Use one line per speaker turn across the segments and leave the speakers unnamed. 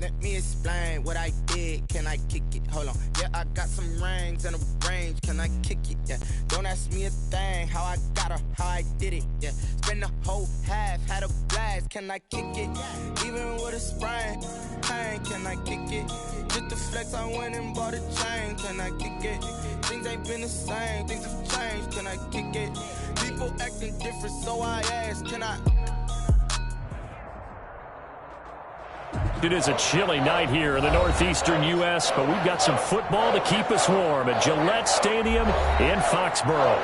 Let me explain what I did. Can I kick it? Hold on. Yeah, I got some rings and a range. Can I kick it? Yeah. Don't ask me a thing. How I got her, how I did it. Yeah. Spend the whole half, had a blast. Can I kick it? Even with a sprain, pain. Can I kick it? Just the flex, I went and bought a chain. Can I kick it? Things ain't been the same. Things have changed. Can I kick it? People acting different, so I ask. Can I?
It is a chilly night here in the northeastern U.S., but we've got some football to keep us warm at Gillette Stadium in Foxborough.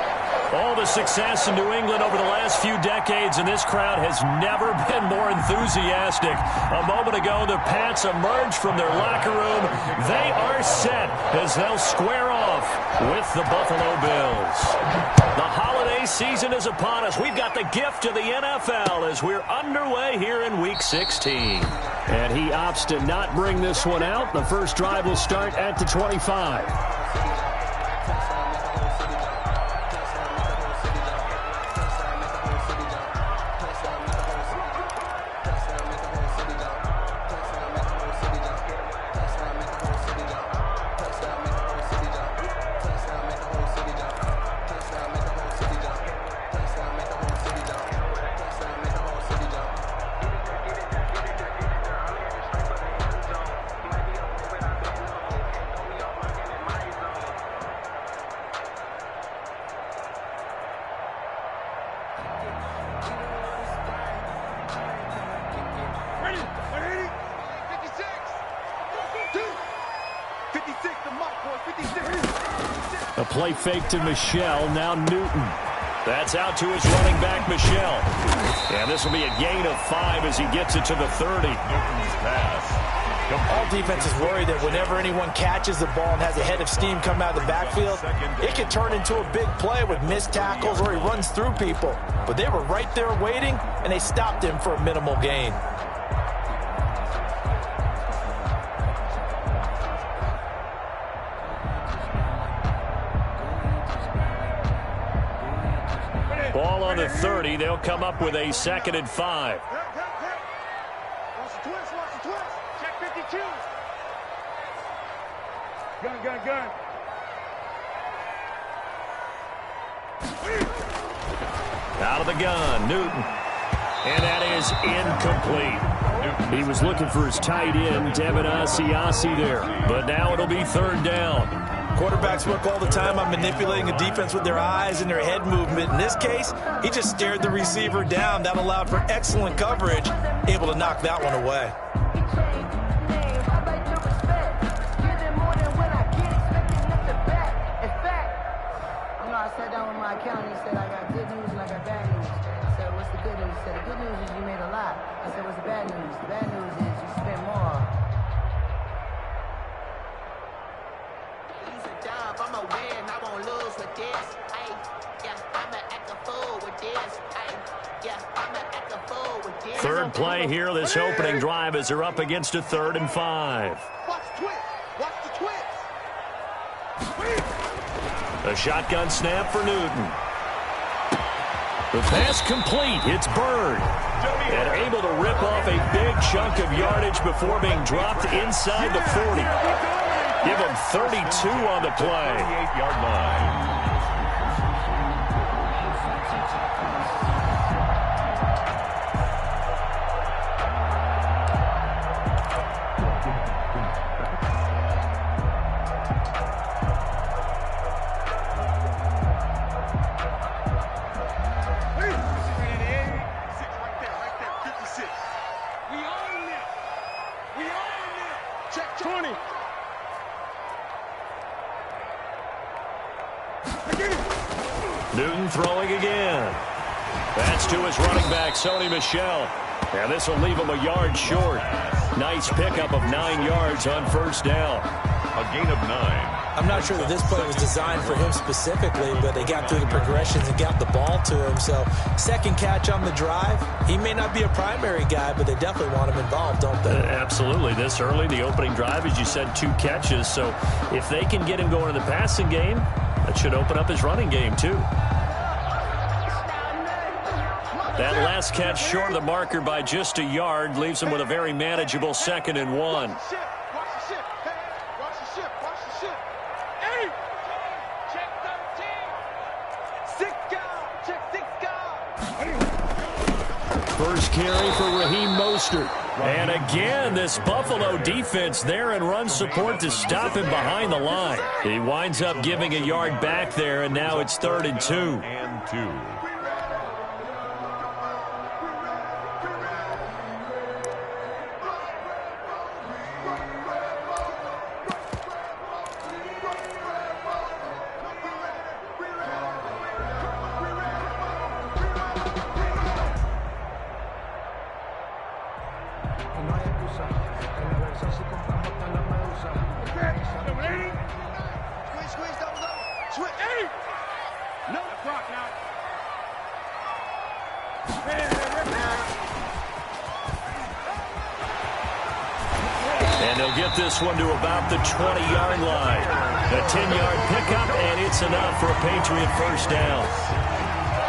All the success in New England over the last few decades, and this crowd has never been more enthusiastic. A moment ago, the Pats emerged from their locker room. They are set as they'll square off with the Buffalo Bills. The holiday season is upon us. We've got the gift of the NFL as we're underway here in Week 16. And he opts to not bring this one out. The first drive will start at the 25. A play fake to Michel, now Newton. That's out to his running back, Michel. And this will be a gain of 5 as he gets it to the 30. Newton's pass.
All defenses worry that whenever anyone catches the ball and has a head of steam come out of the backfield, it can turn into a big play with missed tackles or he runs through people. But they were right there waiting, and they stopped him for a minimal gain.
Ball on the 30. They'll come up with a 2nd and 5.
Watch the twist. Check 52. Gun.
Out of the gun, Newton. And that is incomplete. He was looking for his tight end, Devin Asiasi there. But now it'll be 3rd down.
Quarterbacks work all the time on manipulating a defense with their eyes and their head movement. In this case, he just stared the receiver down. That allowed for excellent coverage, able to knock that one away.
I sat down with my accountant. He said, I got good news and I got bad news. I said, what's the good news? He said, the good news is you made a lot. I said, what's the bad news? The bad news is you spent more.
Lose a job, I'ma win, I won't lose with this. I'ma act a fool with this. I'ma act a fool with this.
Third play here, this opening drive as they're up against a 3rd and 5.
Watch the twist.
A shotgun snap for Newton. The pass complete. It's Bird. And able to rip off a big chunk of yardage before being dropped inside the 40. Give him 32 on the play.
38-yard line.
Newton throwing again. That's to his running back, Sony Michel. And this will leave him a yard short. Nice pickup of 9 yards on 1st down.
A gain of 9.
I'm not sure that this play was designed for him specifically, but they got through the progressions and got the ball to him. So, 2nd catch on the drive. He may not be a primary guy, but they definitely want him involved, don't they?
Absolutely. This early, the opening drive, as you said, 2 catches. So, if they can get him going in the passing game, that should open up his running game, too. That last catch short of the marker by just a yard leaves him with a very manageable 2nd and 1.
Watch the ship. Hey, watch the ship. Watch the ship. Hey! Check 13. 6 guard. Check 6 guard.
First carry for Raheem Mostert. And again, this Buffalo defense there in run support to stop him behind the line. He winds up giving a yard back there, and now it's 3rd and 2.
And 2.
And they'll get this one to about the 20-yard line. A 10-yard pickup, and it's enough for a Patriot first down.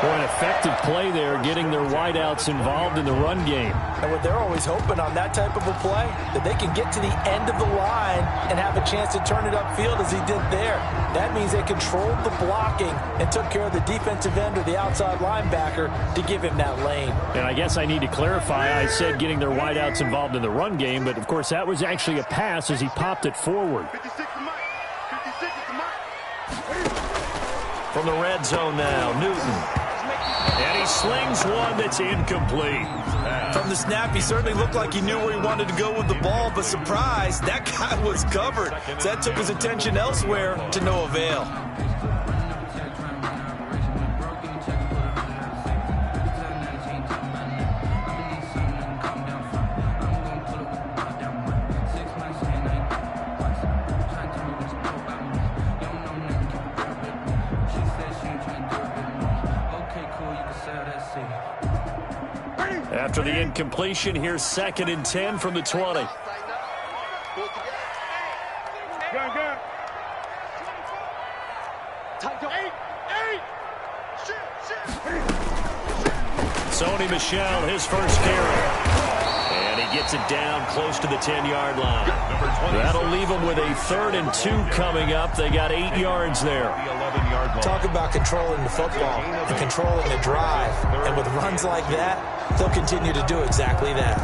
For an effective play there, getting their wideouts involved in the run game.
And what they're always hoping on that type of a play, that they can get to the end of the line and have a chance to turn it upfield as he did there. That means they controlled the blocking and took care of the defensive end or the outside linebacker to give him that lane.
And I guess I need to clarify, I said getting their wideouts involved in the run game, but of course that was actually a pass as he popped it forward.
56 is Mike. 56 is Mike.
From the red zone now, Newton. And he slings one that's incomplete.
From the snap, he certainly looked like he knew where he wanted to go with the ball, but surprise, that guy was covered. So that took his attention elsewhere to no avail.
After the incompletion, here's 2nd and 10 from the 20.
Gun.
Sony Michel, his first carry. And he gets it down close to the 10-yard line. That'll leave them with a 3rd and 2 coming up. They got 8 yards there.
Talk about controlling the football and controlling the drive. And with runs like that, they'll continue to do exactly that.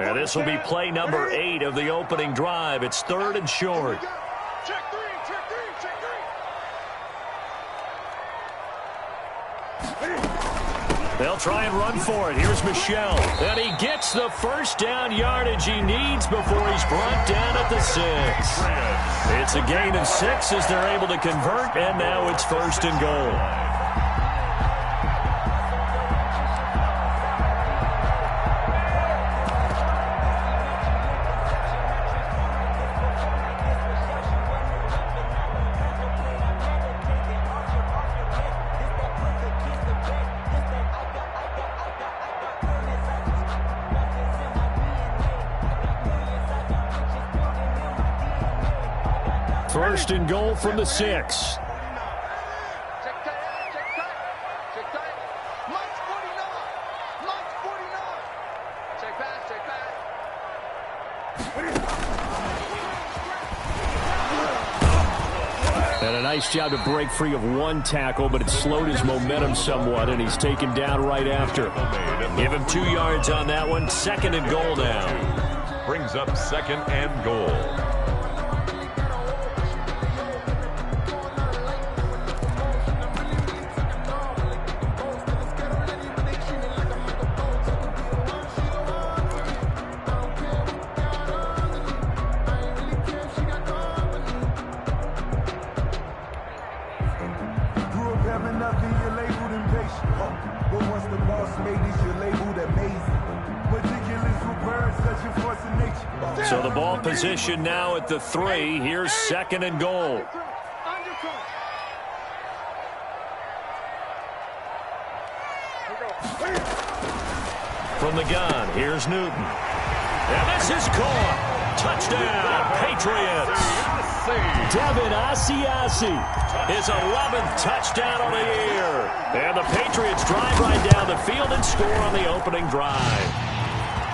And this will be play number 8 of the opening drive. It's 3rd and short.
Check 3, check 3, check 3.
They'll try and run for it. Here's Michel. And he gets the first down yardage he needs before he's brought down at the 6. It's a gain of 6 as they're able to convert, and now it's 1st and goal. First and goal from the 6.
Check tight. Mike's 49. Mike's 49. Check pass, check pass.
And a nice job to break free of one tackle, but it slowed his momentum somewhat, and he's taken down right after. Give him 2 yards on that one. 2nd and goal now.
Brings up 2nd and goal.
But once the boss made this, you're labeled amazing. Meticulous with birds, such a
So the ball position now at the 3. Here's 2nd and goal. From the gun, here's Newton. And this is caught. Touchdown, Patriots. Devin Asiasi, his 11th touchdown on the year. And the Patriots drive right down the field and score on the opening drive.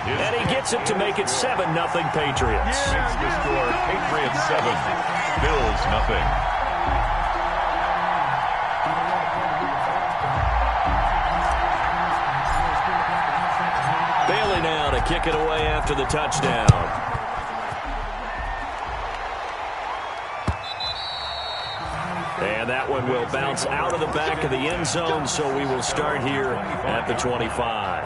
And he gets it to make it 7-0 Patriots.
That's the score. Patriots 7, Bills 0.
Bailey now to kick it away after the touchdown. And that one will bounce out of the back of the end zone, so we will start here at the 25.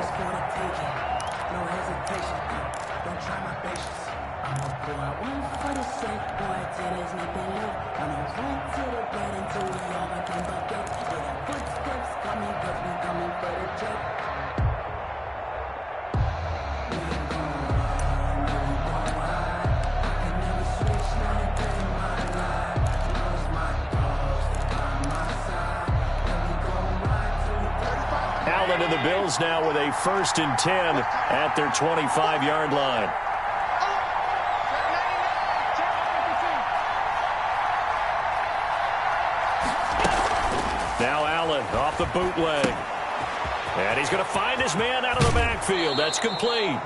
Allen and the Bills now with a 1st and 10 at their 25-yard line. Now Allen off the bootleg. And he's going to find his man out of the backfield. That's complete.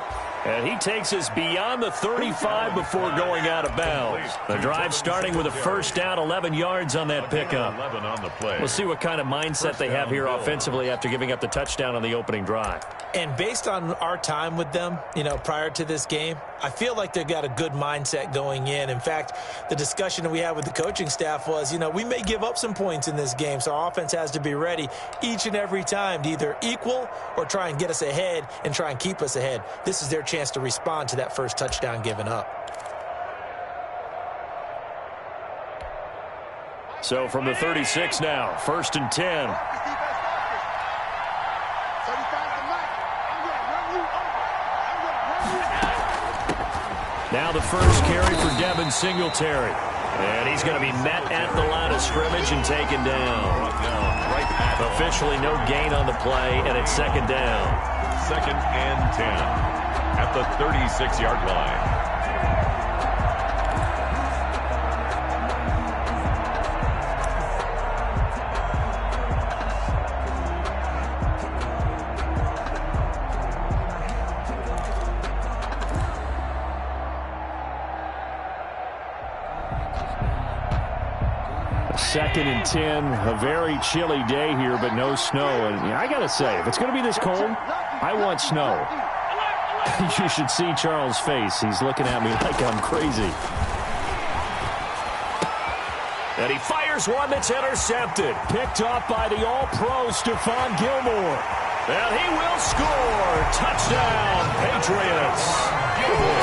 And he takes us beyond the 35 before going out of bounds. The drive starting with a 1st down, 11 yards on that pickup.
11 on the play.
We'll see what kind of mindset they have here offensively after giving up the touchdown on the opening drive.
And based on our time with them, prior to this game, I feel like they've got a good mindset going in. In fact, the discussion that we had with the coaching staff was, we may give up some points in this game, so our offense has to be ready each and every time to either equal or try and get us ahead and try and keep us ahead. This is their chance to respond to that first touchdown given up.
So from the 36 now, 1st and 10. Now the first carry for Devin Singletary. And he's going to be met at the line of scrimmage and taken down. Officially no gain on the play, and it's 2nd down.
2nd and 10 at the 36-yard line.
Second and 10, a very chilly day here, but no snow. And I got to say, if it's going to be this cold, I want snow. You should see Charles' face. He's looking at me like I'm crazy. And he fires one that's intercepted. Picked up by the All-Pro Stephon Gilmore. And he will score. Touchdown, Patriots.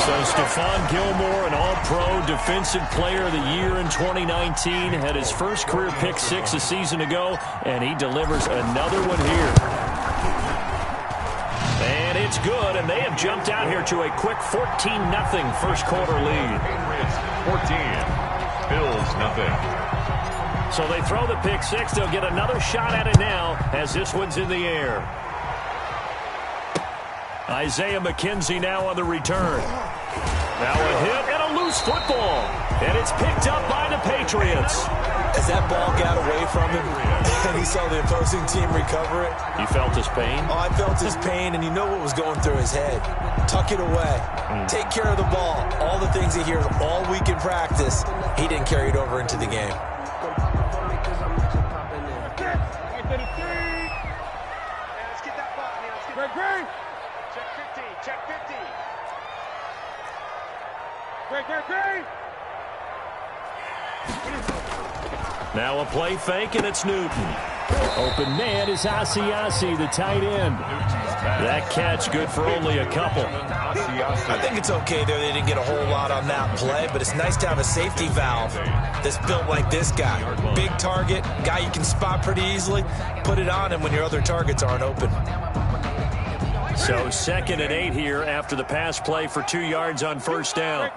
So Stephon Gilmore, an All-Pro Defensive Player of the Year in 2019, had his first career pick 6 a season ago, and he delivers another one here. And it's good, and they have jumped out here to a quick 14-0 first quarter lead.
14, Bills 0.
So they throw the pick 6. They'll get another shot at it now as this one's in the air. Isaiah McKenzie now on the return. Now a hit and a loose football. And it's picked up by the Patriots.
As that ball got away from him and he saw the opposing team recover it.
You felt his pain?
Oh, I felt his pain, and you know what was going through his head. Tuck it away. Take care of the ball. All the things he hears all week in practice, he didn't carry it over into the game.
Now a play fake, and it's Newton. Open man is Asiasi, the tight end. That catch good for only a couple.
I think it's okay there. They didn't get a whole lot on that play, but it's nice to have a safety valve that's built like this guy. Big target, guy you can spot pretty easily. Put it on him when your other targets aren't open.
So 2nd and 8 here after the pass play for 2 yards on first down.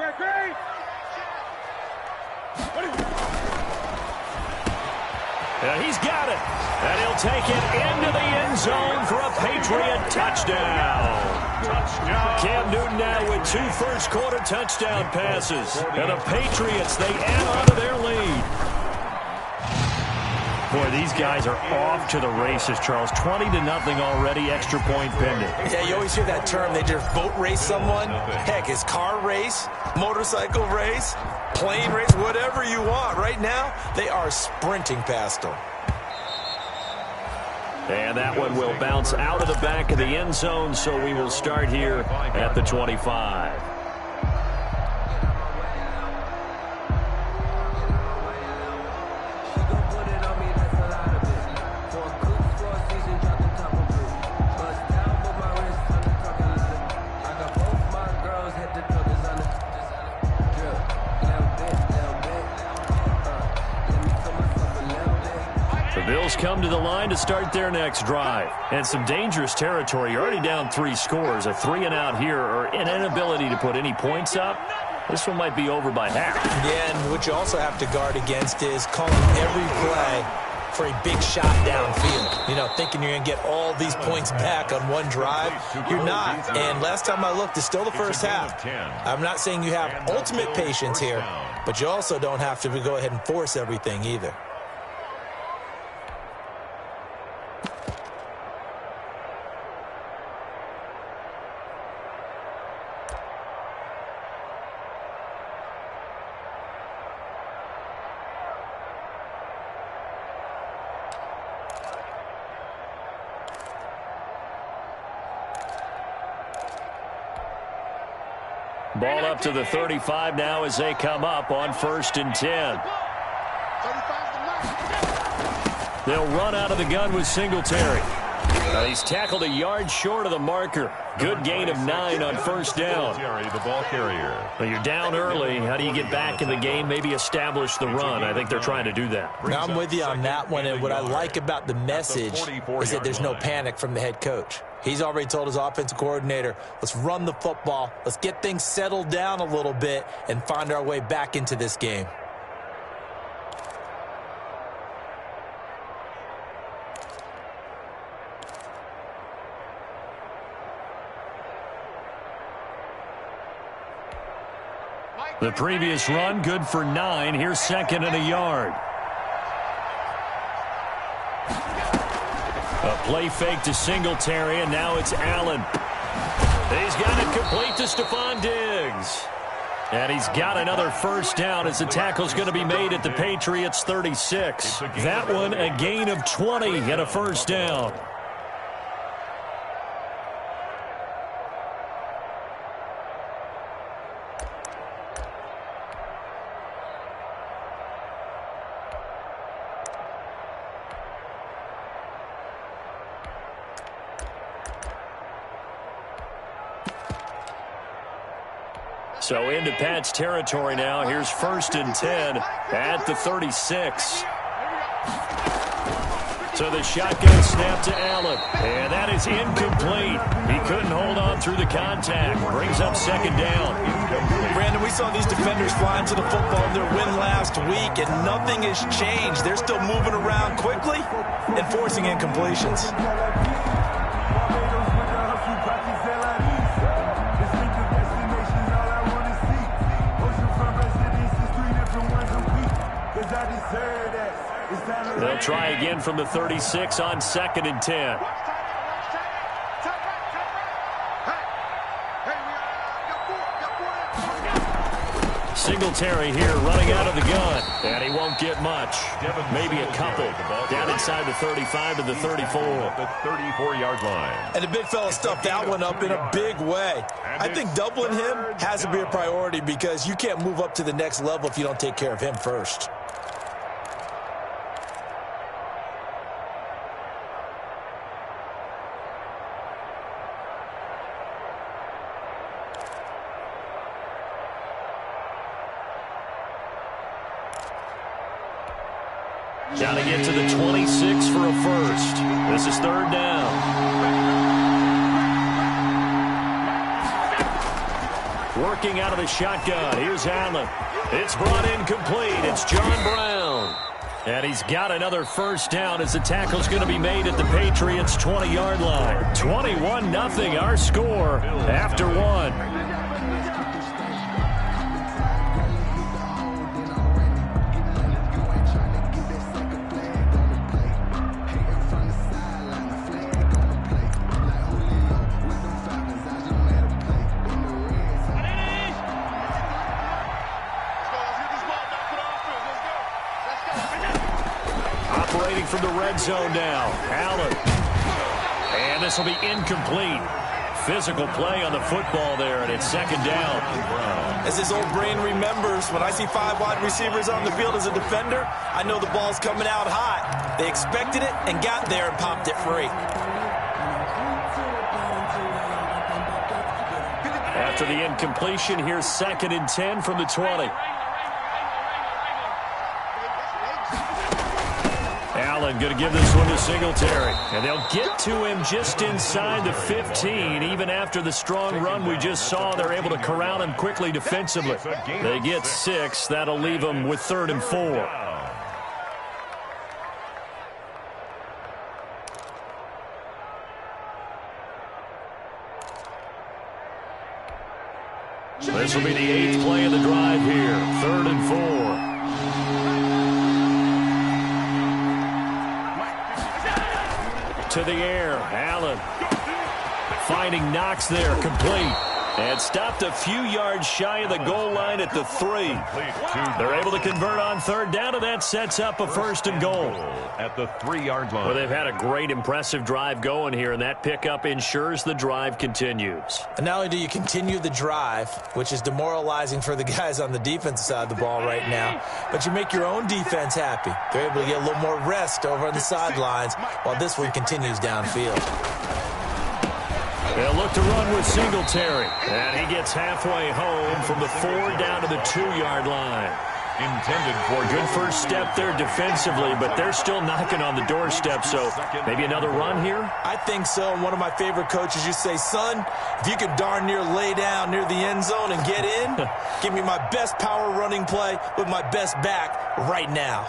And he's got it. And he'll take it into the end zone for a Patriot touchdown. Cam Newton now with 2 first-quarter touchdown passes. And the Patriots, they add on to their lead. Boy, these guys are off to the races, Charles. 20-0 already, extra point pending.
Yeah, you always hear that term. They just boat race someone. Heck, it's car race, motorcycle race, plane race, whatever you want. Right now, they are sprinting past them.
And that one will bounce out of the back of the end zone, so we will start here at the 25. Bills come to the line to start their next drive. And some dangerous territory. You're already down 3 scores. A 3-and-out here or an inability to put any points up. This one might be over by half.
Yeah, and what you also have to guard against is calling every play for a big shot downfield. You know, thinking you're going to get all these points back on one drive. You're not. And last time I looked, it's still the first half. I'm not saying you have ultimate patience here, but you also don't have to go ahead and force everything either.
Ball up to the 35 now as they come up on 1st and 10. They'll run out of the gun with Singletary. He's tackled a yard short of the marker. Good gain of 9 on first down.
The ball carrier.
Well, you're down early. How do you get back in the game? Maybe establish the run. I think they're trying to do that.
Now, I'm with you on that one, and what I like about the message is that there's no panic from the head coach. He's already told his offensive coordinator, let's run the football, let's get things settled down a little bit and find our way back into this game.
The previous run, good for 9. Here's 2nd and a yard. A play fake to Singletary, and now it's Allen. He's got it complete to Stephon Diggs. And he's got another first down as the tackle's going to be made at the Patriots' 36. That one, a gain of 20 and a first down. So into Pat's territory now. Here's 1st and 10 at the 36. So the shotgun snap to Allen. And that is incomplete. He couldn't hold on through the contact. Brings up 2nd down.
Brandon, we saw these defenders flying to the football in their win last week, and nothing has changed. They're still moving around quickly and forcing incompletions.
They'll try again from the 36 on 2nd and 10. Singletary here running out of the gun. And he won't get much. Maybe a couple. Down inside the 35 to the 34.
The 34-yard line.
And the big fella stuffed that one up in a big way. I think doubling him has to be a priority because you can't move up to the next level if you don't take care of him first.
Got to get to the 26 for a first. This is 3rd down. working out of the shotgun. Here's Allen. It's brought in complete. It's John Brown. And he's got another first down as the tackle's going to be made at the Patriots' 20-yard line. 21-0 our score after one. From the red zone now, Allen. And this will be incomplete. Physical play on the football there, and it's second down.
As his old brain remembers, when I see 5 wide receivers on the field as a defender, I know the ball's coming out hot. They expected it and got there and popped it free.
After the incompletion, here's 2nd and 10 from the 20. Allen going to give this one to Singletary. And they'll get to him just inside the 15. Even after the strong run we just saw, they're able to corral him quickly defensively. They get 6. That'll leave them with 3rd and 4. This will be the 8th play of the drive here. 3rd and 4. To the air, Allen finding Knox there, complete, and stopped a few yards shy of the goal line at the 3. They're able to convert on 3rd down, and that sets up a 1st and goal
at the 3-yard line.
Well, they've had a great, impressive drive going here, and that pickup ensures the drive continues.
And not only do you continue the drive, which is demoralizing for the guys on the defensive side of the ball right now, but you make your own defense happy. They're able to get a little more rest over on the sidelines while this one continues downfield.
They'll look to run with Singletary, and he gets halfway home from the 4 down to the 2-yard line.
Intended for
good first step there defensively, but they're still knocking on the doorstep, so maybe another run here?
I think so. And one of my favorite coaches used to say, son, if you could darn near lay down near the end zone and get in, give me my best power running play with my best back right now.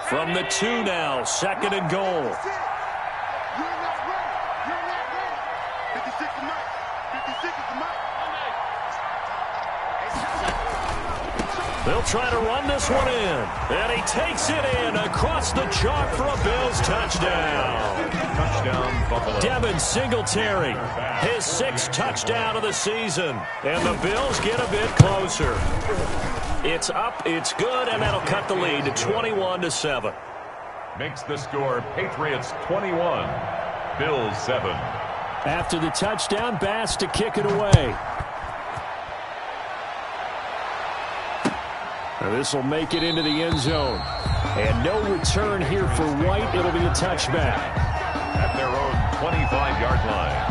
From the 2 now, 2nd and goal.
You're not ready. You're not ready. 56 is mine. 56 is mine.
They'll try to run this one in. And he takes it in across the chalk for a Bills touchdown.
touchdown, Buffalo.
Devin Singletary, his 6th touchdown of the season. And the Bills get a bit closer. It's up, it's good, and that'll cut the lead to 21-7.
Makes the score Patriots 21, Bills 7.
After the touchdown, Bass to kick it away. This will make it into the end zone. And no return here for White. It'll be a touchback.
At their own 25-yard line.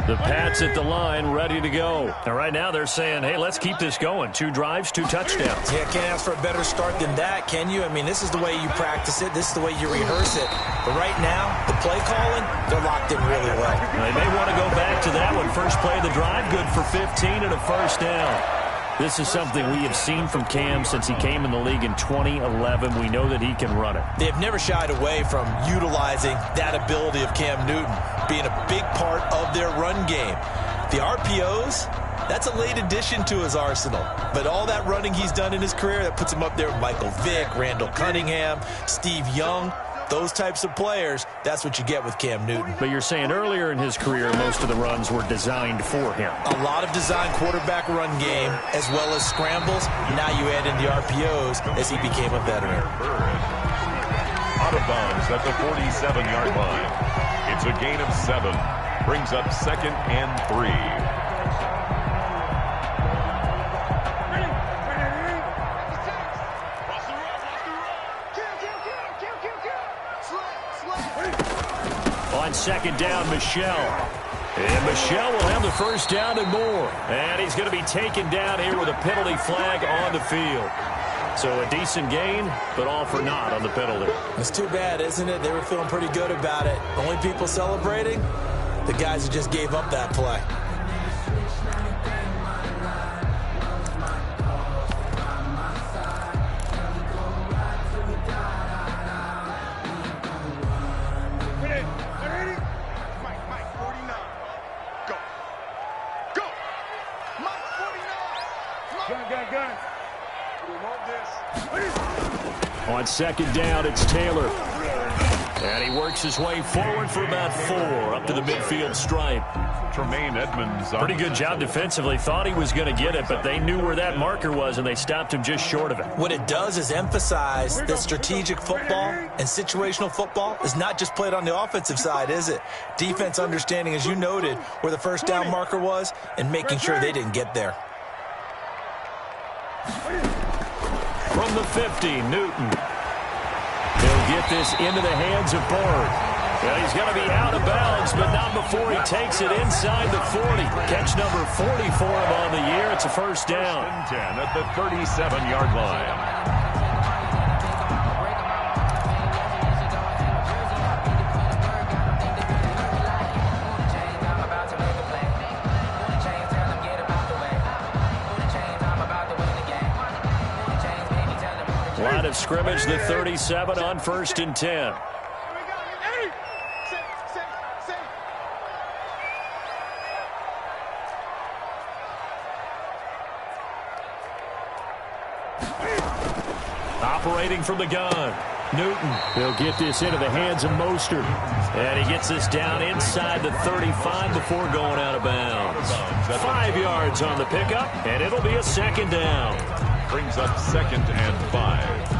The Pats at the line, ready to go. And right now they're saying, hey, let's keep this going. 2 drives, 2 touchdowns.
Yeah, can't ask for a better start than that, can you? I mean, this is the way you practice it. This is the way you rehearse it. But right now, the play calling, they're locked in really well.
They may want to go back to that one. First play of the drive, good for 15 and a first down. This is something we have seen from Cam since he came in the league in 2011. We know that he can run it.
They have never shied away from utilizing that ability of Cam Newton being a big part of their run game. The RPOs, that's a late addition to his arsenal. But all that running he's done in his career, that puts him up there with Michael Vick, Randall Cunningham, Steve Young. Those types of players, that's what you get with Cam Newton.
But you're saying earlier in his career, most of the runs were designed for him.
A lot of designed quarterback run game, as well as scrambles. Now you add in the RPOs as he became a veteran.
Out of bounds at the 47-yard line. It's a gain of 7. Brings up 2nd and 3.
second down, Michel. And Michel will have the first down and more. And he's going to be taken down here with a penalty flag on the field. So a decent gain, but all for naught on the penalty.
It's too bad, isn't it? They were feeling pretty good about it. Only people celebrating, the guys who just gave up that play.
On second down, it's Taylor. And he works his way forward for about 4 up to the midfield stripe.
Tremaine Edmonds.
Pretty good job defensively. Thought he was going to get it, but they knew where that marker was, and they stopped him just short of it.
What it does is emphasize that strategic football and situational football is not just played on the offensive side, is it? Defense understanding, as you noted, where the first down marker was and making sure they didn't get there.
From the 50, Newton. He'll get this into the hands of Bird. And he's going to be out of bounds, but not before he takes it inside the 40. Catch number 40 for him on the year. It's a first down.
10 at the 37-yard line.
Line of scrimmage, the 37 on 1st and 10. Operating from the gun, Newton. He'll get this into the hands of Mostert. And he gets this down inside the 35 before going out of bounds. 5 yards on the pickup, and it'll be a second down.
Brings up 2nd and 5.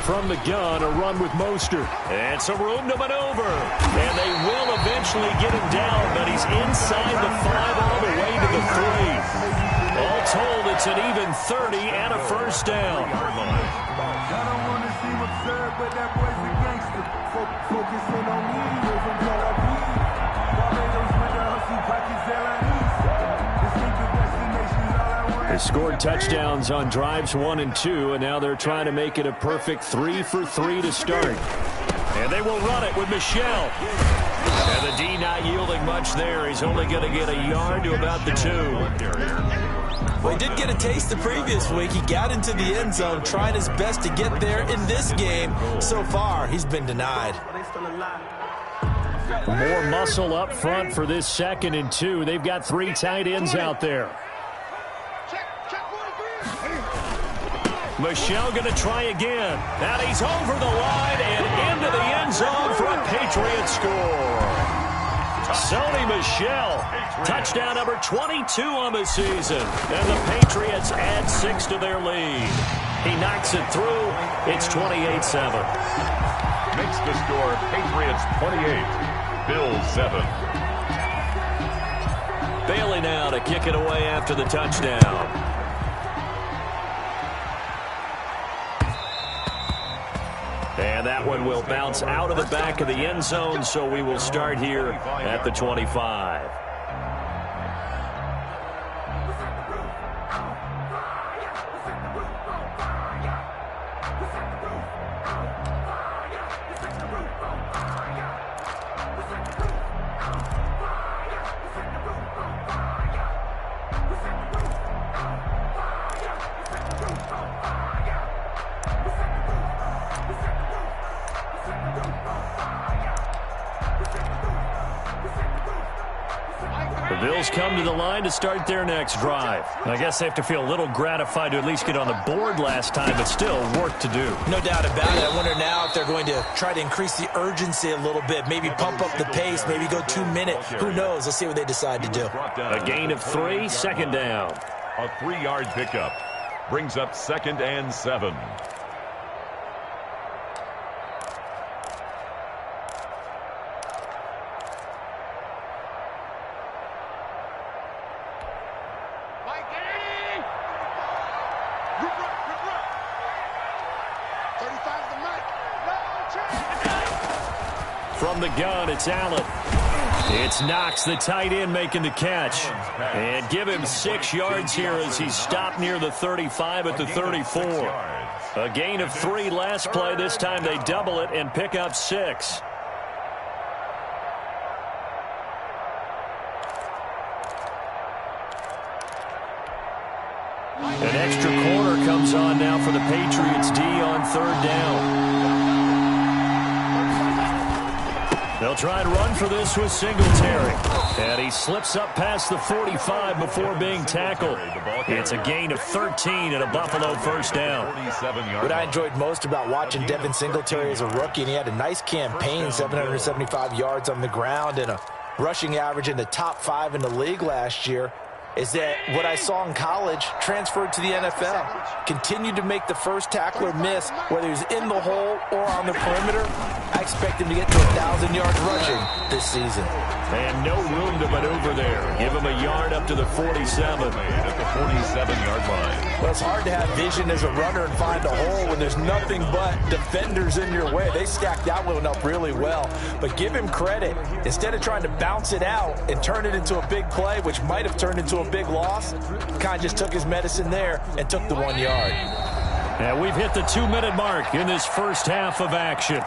From the gun, a run with Mostert. And some room to maneuver. And they will eventually get him down, but he's inside the 5 all the way to the 3. All told, it's an even 30 and a first down.
I don't want to seem absurd, but that boy's a gangster. Focusing on me, from JLP. Barbados with the hustle, Pakistan, this ain't the destination, all I want.
They scored touchdowns on drives 1 and 2, and now they're trying to make it a perfect 3 for 3 to start. And they will run it with Michel. And the D not yielding much there. He's only going to get a yard to about the 2.
Well, he did get a taste the previous week. He got into the end zone, trying his best to get there in this game. So far, he's been denied.
More muscle up front for this 2nd and 2. They've got 3 tight ends out there. Michel going to try again. And he's over the line and into the end zone for a Patriot score. Sony Michel, touchdown number 22 on the season. And the Patriots add 6 to their lead. He knocks it through. It's 28-7.
Makes the score Patriots 28, Bills 7.
Bailey now to kick it away after the touchdown. And that one will bounce out of the back of the end zone, so we will start here at the 25. The Bills come to the line to start their next drive. I guess they have to feel a little gratified to at least get on the board last time, but still work to do.
No doubt about it. I wonder now if they're going to try to increase the urgency a little bit, maybe pump up the pace, maybe go 2 minute. Who knows? Let's see what they decide to do.
A gain of 3, second down.
A 3-yard pickup. Brings up 2nd and 7.
From the gun, it's Allen. It's Knox, the tight end, making the catch. And give him 6 yards here as he's stopped near the 35 at the 34. A gain of 3 last play. This time they double it and pick up 6. An extra corner comes on now for the Patriots D on 3rd down. They'll try and run for this with Singletary. And he slips up past the 45 before being tackled. It's a gain of 13 and a Buffalo first down.
What I enjoyed most about watching Devin Singletary as a rookie, and he had a nice campaign, 775 yards on the ground and a rushing average in the top 5 in the league last year, is that what I saw in college transferred to the NFL. Continued to make the first tackler miss, whether he's in the hole or on the perimeter. I expect him to get to 1,000 yards rushing this season.
And no room to maneuver there. Give him a yard up to the 47.
At the 47-yard line.
Well, it's hard to have vision as a runner and find a hole when there's nothing but defenders in your way. They stacked that one up really well. But give him credit. Instead of trying to bounce it out and turn it into a big play, which might have turned into a big loss, kind of just took his medicine there and took the 1 yard.
And we've hit the 2-minute mark in this first half of action.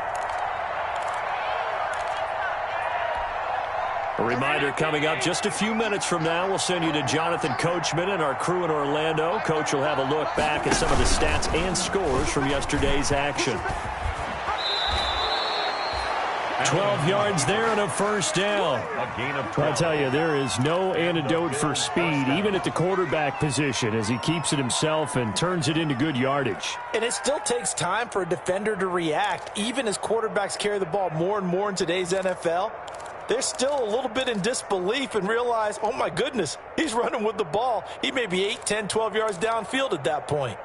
A reminder coming up just a few minutes from now, we'll send you to Jonathan Coachman and our crew in Orlando. Coach will have a look back at some of the stats and scores from yesterday's action. 12 yards there and a first down. I'll tell you, there is no antidote for speed, even at the quarterback position, as he keeps it himself and turns it into good yardage.
And it still takes time for a defender to react. Even as quarterbacks carry the ball more and more in today's NFL, they're still a little bit in disbelief and realize, oh my goodness, he's running with the ball. He may be 8, 10, 12 yards downfield at that point.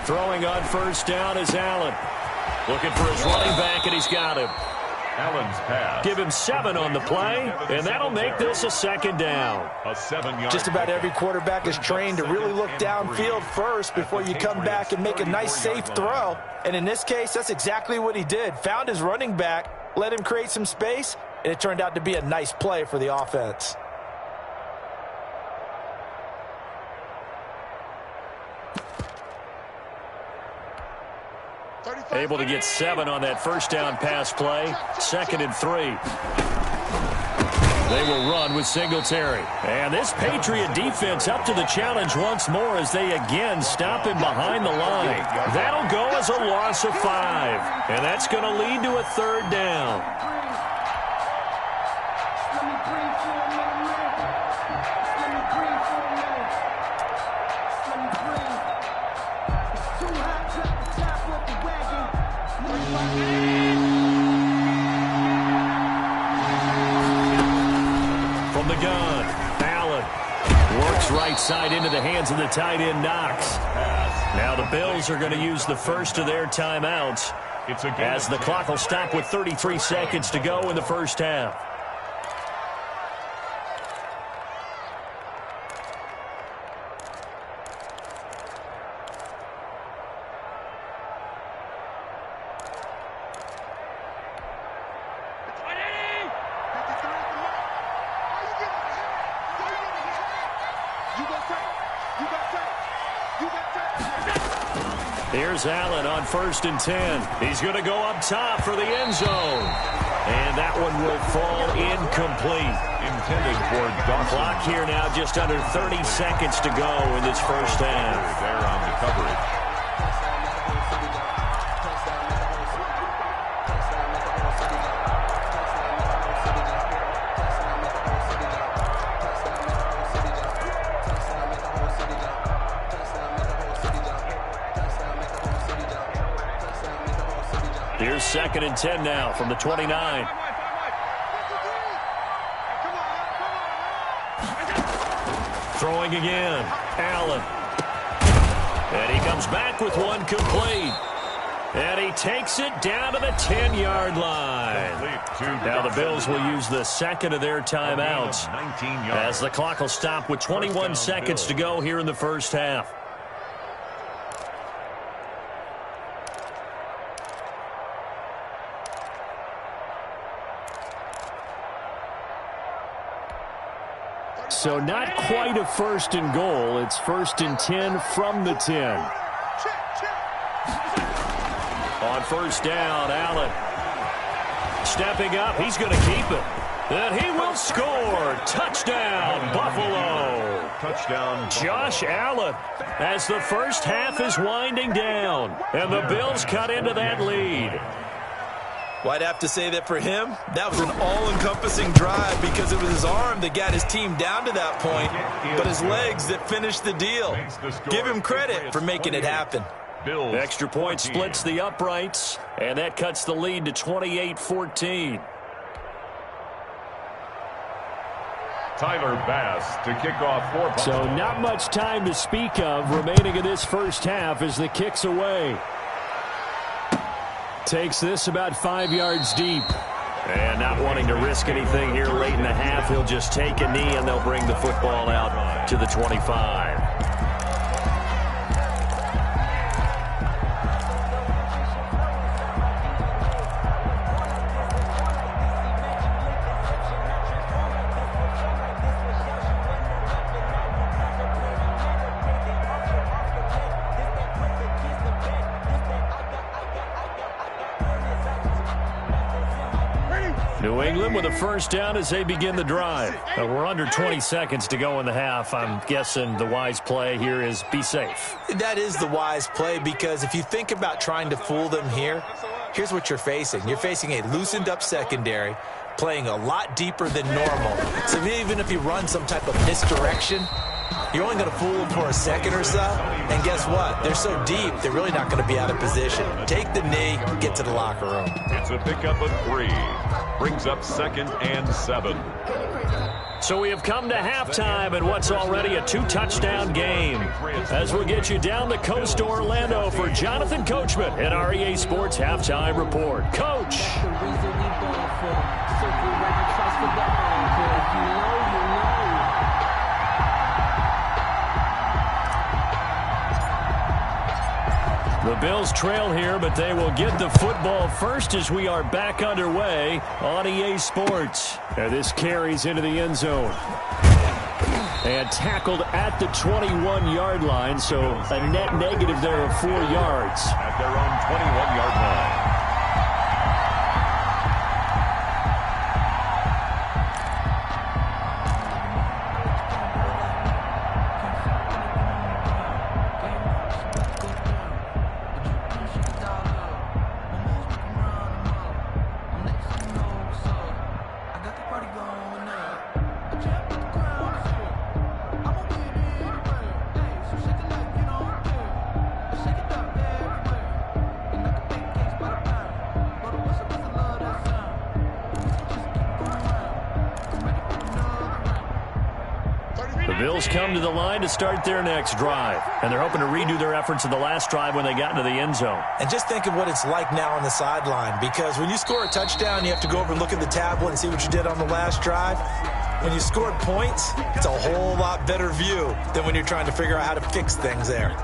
Throwing on first down is Allen. Looking for his running back, and he's got him.
Allen's pass.
Give him 7 on the play, and that'll make this a second down.
A 7-yard.
Just about every quarterback is trained to really look downfield first before you come back and make a nice, safe throw. And in this case, that's exactly what he did. Found his running back, let him create some space, and it turned out to be a nice play for the offense.
Able to get 7 on that first down pass play. 2nd and 3. They will run with Singletary. And this Patriot defense up to the challenge once more as they again stop him behind the line. That'll go as a loss of 5. And that's going to lead to a 3rd down. From the gun, Allen works right side into the hands of the tight end Knox. Now the Bills are going to use the first of their timeouts as the clock will stop with 33 seconds to go in the first half. Here's Allen on 1st and 10. He's going to go up top for the end zone. And that one will fall incomplete.
Intended for Dawson.
Clock here now just under 30 seconds to go in this first half.
There on the coverage.
2nd and 10 now from the 29. Throwing again. Allen. And he comes back with one complete. And he takes it down to the 10-yard line. Now the Bills will use the second of their timeouts as the clock will stop with 21 seconds to go here in the first half. So not quite a 1st and goal. It's 1st and 10 from the 10. On 1st down, Allen. Stepping up, he's going to keep it. And he will score. Touchdown, Buffalo.
Touchdown,
Josh Allen, as the first half is winding down. And the Bills cut into that lead.
Well, I'd have to say that for him, that was an all-encompassing drive because it was his arm that got his team down to that point, but his legs that finished the deal. Give him credit for making it happen.
Extra point splits the uprights, and that cuts the lead to 28-14.
Tyler Bass to kick off for Buffalo.
So not much time to speak of remaining in this first half as the kick's away. Takes this about 5 yards deep. And not wanting to risk anything here late in the half, he'll just take a knee and they'll bring the football out to the 25. New England with a first down as they begin the drive. We're under 20 seconds to go in the half. I'm guessing the wise play here is be safe.
That is the wise play because if you think about trying to fool them here, here's what you're facing. You're facing a loosened up secondary, playing a lot deeper than normal. So even if you run some type of misdirection, you're only going to fool them for a second or so. And guess what? They're so deep, they're really not going to be out of position. Take the knee, get to the locker room.
It's a pickup of 3. Brings up 2nd and 7.
So we have come to halftime in what's already a 2-touchdown game. As we'll get you down the coast to Orlando for Jonathan Coachman at our EA Sports Halftime Report. Coach. The Bills trail here, but they will get the football first as we are back underway on EA Sports. And this carries into the end zone. And tackled at the 21-yard line, so a net negative there of 4 yards.
At their own 21-yard line.
Bills come to the line to start their next drive. And they're hoping to redo their efforts in the last drive when they got into the end zone.
And just think of what it's like now on the sideline, because when you score a touchdown, you have to go over and look at the tablet and see what you did on the last drive. When you scored points, it's a whole lot better view than when you're trying to figure out how to fix things there.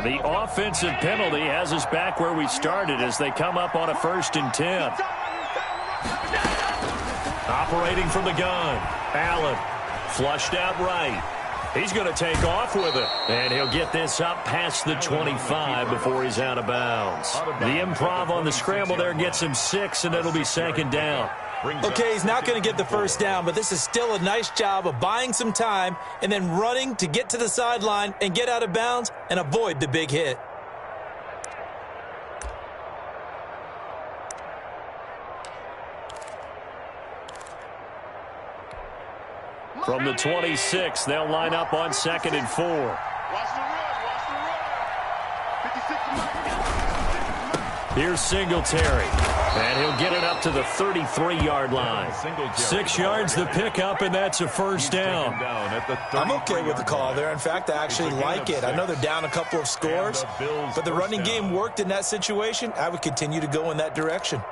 The offensive penalty has us back where we started as they come up on a 1st and 10. Operating from the gun. Allen flushed out right. He's going to take off with it. And he'll get this up past the 25 before he's out of bounds. The improv on the scramble there gets him 6, and it'll be second down.
Okay, he's not going to get the first down, but this is still a nice job of buying some time and then running to get to the sideline and get out of bounds and avoid the big hit.
From the 26, they'll line up on 2nd and 4.
Watch the run. Watch the run. 56.
Here's Singletary. And he'll get it up to the 33-yard line. 6 yards the pickup, and that's a first down.
I'm okay with the call there. In fact, I actually like it. I know they're down a couple of scores, but the running game worked in that situation. I would continue to go in that direction.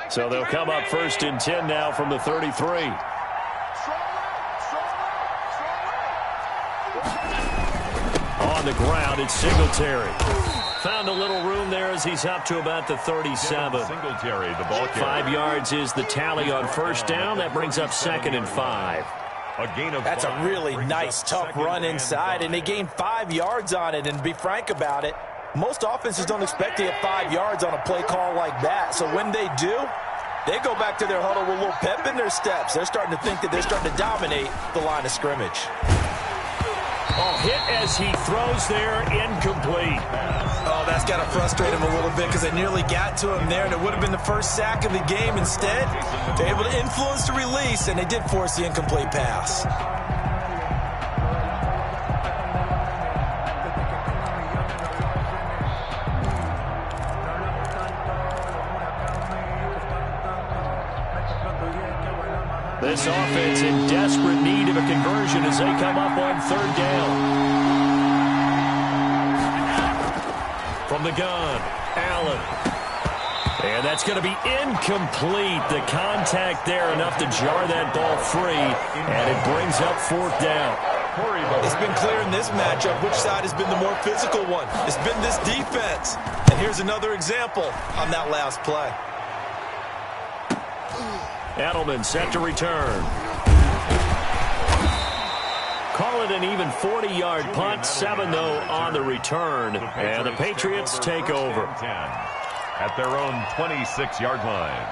So they'll come up 1st and 10 now from the 33. On the ground, it's Singletary. Found a little room there as he's up to about the 37.
Singletary, the ball carrier.
5 yards is the tally on first down. That brings up 2nd and 5.
A gain of
That's a really nice, tough run inside, and they gained 5 yards on it. And to be frank about it, most offenses don't expect to get 5 yards on a play call like that. So when they do, they go back to their huddle with a little pep in their steps. They're starting to think that they're starting to dominate the line of scrimmage.
Oh, hit as he throws there, incomplete.
Oh, that's got to frustrate him a little bit because they nearly got to him there, and it would have been the first sack of the game. Instead, they're able to influence the release, and they did force the incomplete pass.
This offense in desperate need of a conversion as they come up on 3rd down. From the gun, Allen. And that's going to be incomplete. The contact there enough to jar that ball free, and it brings up 4th down.
It's been clear in this matchup which side has been the more physical one. It's been this defense. And here's another example on that last play.
Edelman set to return. Call it an even 40-yard punt. 7, though, on the return. And the Patriots take over.
At their own 26-yard line.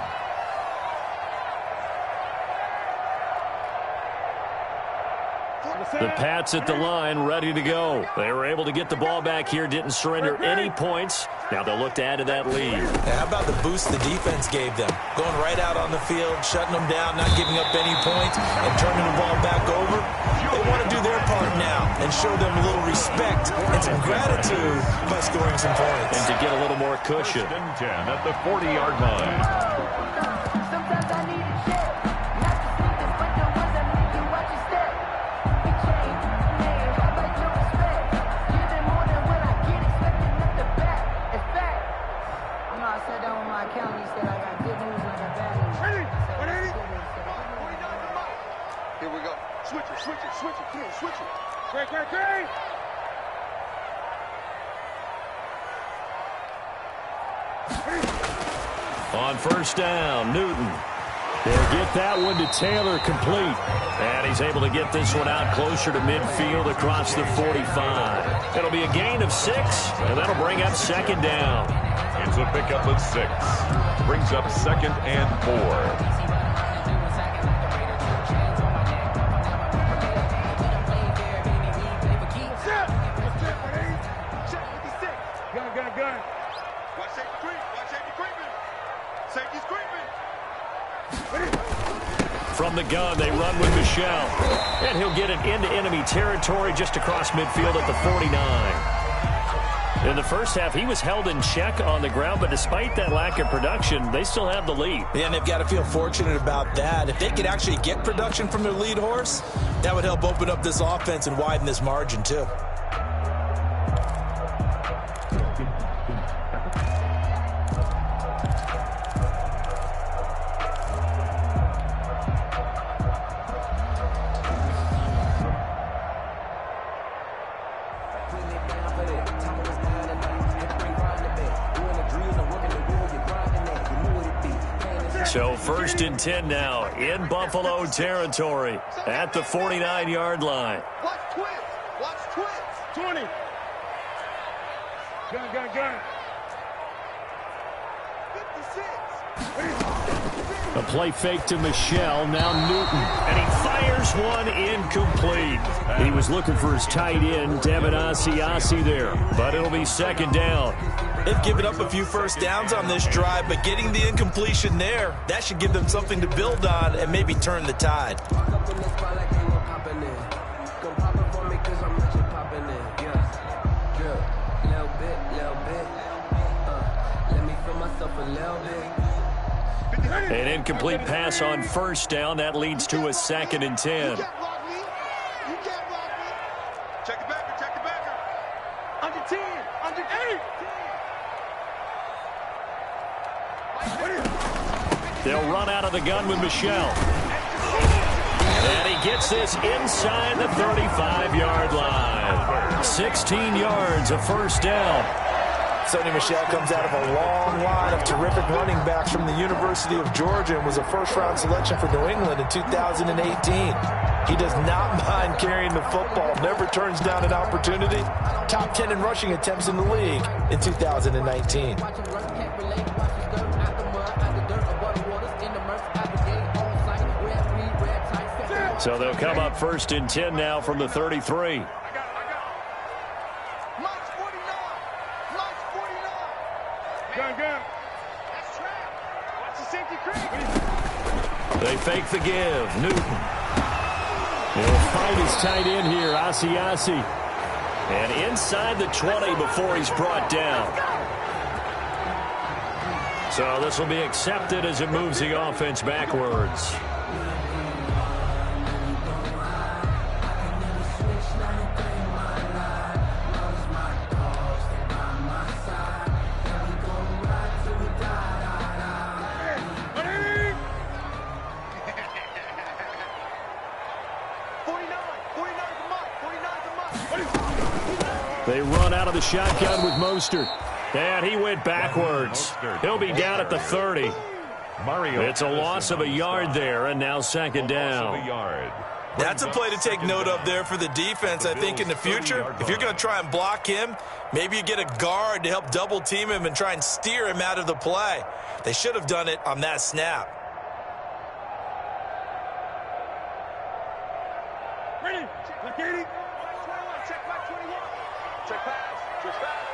The Pats at the line, ready to go. They were able to get the ball back here, didn't surrender any points. Now they'll look to add to that lead.
How about the boost the defense gave them? Going right out on the field, shutting them down, not giving up any points, and turning the ball back over. They want to do their part now and show them a little respect and some gratitude by scoring some points.
And to get a little more cushion.
10 at the 40-yard line.
Sometimes I need a check. Not the sneakers, but the ones that make you watch your step. Big chain, names, I like your respect. Give them more than what I get, expecting them to back. In fact, you know, I sat down with my accountant, he said I got good news and I got bad news.
Here we go. Switch it, switch it, switch it. Come on, switch it. Great.
On first down, Newton. They'll get that one to Taylor complete. And he's able to get this one out closer to midfield across the 45. It'll be a gain of 6, and that'll bring up 2nd down.
It's a pickup of 6. Brings up 2nd and 4.
Gun. Watch safety creep. Watch safety creeping. Safety's creeping.
From the gun, they run with Michel. And he'll get it into enemy territory just across midfield at the 49. In the first half, he was held in check on the ground, but despite that lack of production, they still have the lead.
Yeah, and they've got to feel fortunate about that. If they could actually get production from their lead horse, that would help open up this offense and widen this margin, too.
So 1st and 10 now in Buffalo territory at the 49-yard line.
Watch twins. Watch twins. 20. Gun. 56.
A play fake to Michel, now Newton, and he fires one incomplete. He was looking for his tight end, Devin Asiasi there, but it'll be 2nd down.
They've given up a few first downs on this drive, but getting the incompletion there, that should give them something to build on and maybe turn the tide.
An incomplete pass on 1st down. That leads to a 2nd and 10.
Check the backer. Under 10. Under 8.
They'll run out of the gun with Michel. And he gets this inside the 35-yard line. 16 yards, a 1st down.
Sony Michel comes out of a long line of terrific running backs from the University of Georgia and was a first-round selection for New England in 2018. He does not mind carrying the football, never turns down an opportunity. Top 10 in rushing attempts in the league in 2019.
So they'll come up 1st and 10 now from the 33. They fake the give. Newton. He'll find his tight end here, Asiasi. And inside the 20 before he's brought down. So this will be accepted as it moves the offense backwards. They run out of the shotgun with Mostert. And he went backwards. He'll be down at the 30. It's a loss of a yard there, and now 2nd down.
That's a play to take note of there for the defense, I think, in the future. If you're going to try and block him, maybe you get a guard to help double-team him and try and steer him out of the play. They should have done it on that snap.
Ready? Check 80. Check Mike 21. Check pass. Check pass.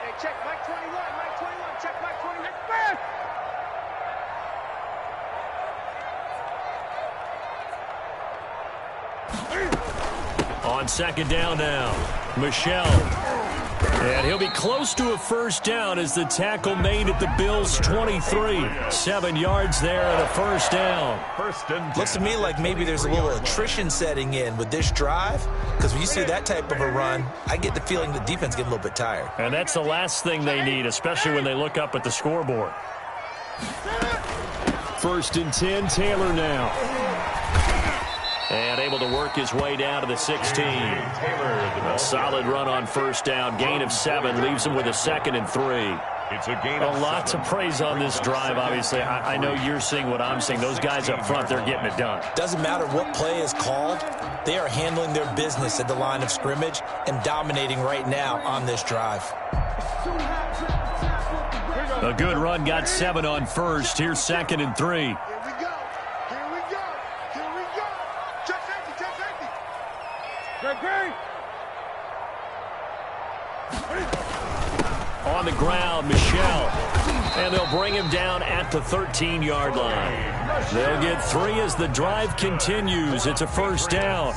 Hey, check Mike 21. Mike 21. Check Mike 21. Pass.
On 2nd down now, Michel. And he'll be close to a 1st down as the tackle made at the Bills' 23. 7 yards there and a 1st down.
Looks to me like maybe there's a little attrition setting in with this drive, because when you see that type of a run, I get the feeling the defense gets a little bit tired.
And that's the last thing they need, especially when they look up at the scoreboard. 1st and 10, Taylor now. And able to work his way down to the 16. A solid run on 1st down. Gain of 7 leaves him with a 2nd and 3.
It's a gain
A
of
lot to
7.
praise on this drive, obviously. I know you're seeing what I'm seeing. Those guys up front, they're getting it done.
Doesn't matter what play is called. They are handling their business at the line of scrimmage and dominating right now on this drive.
A good run, got 7 on 1st. Here's 2nd and 3.
Here we go. Here we go. Here we go. Check safety. Check safety. Check green.
On the ground, Michel. And they'll bring him down at the 13-yard line. They'll get 3 as the drive continues. It's a 1st down.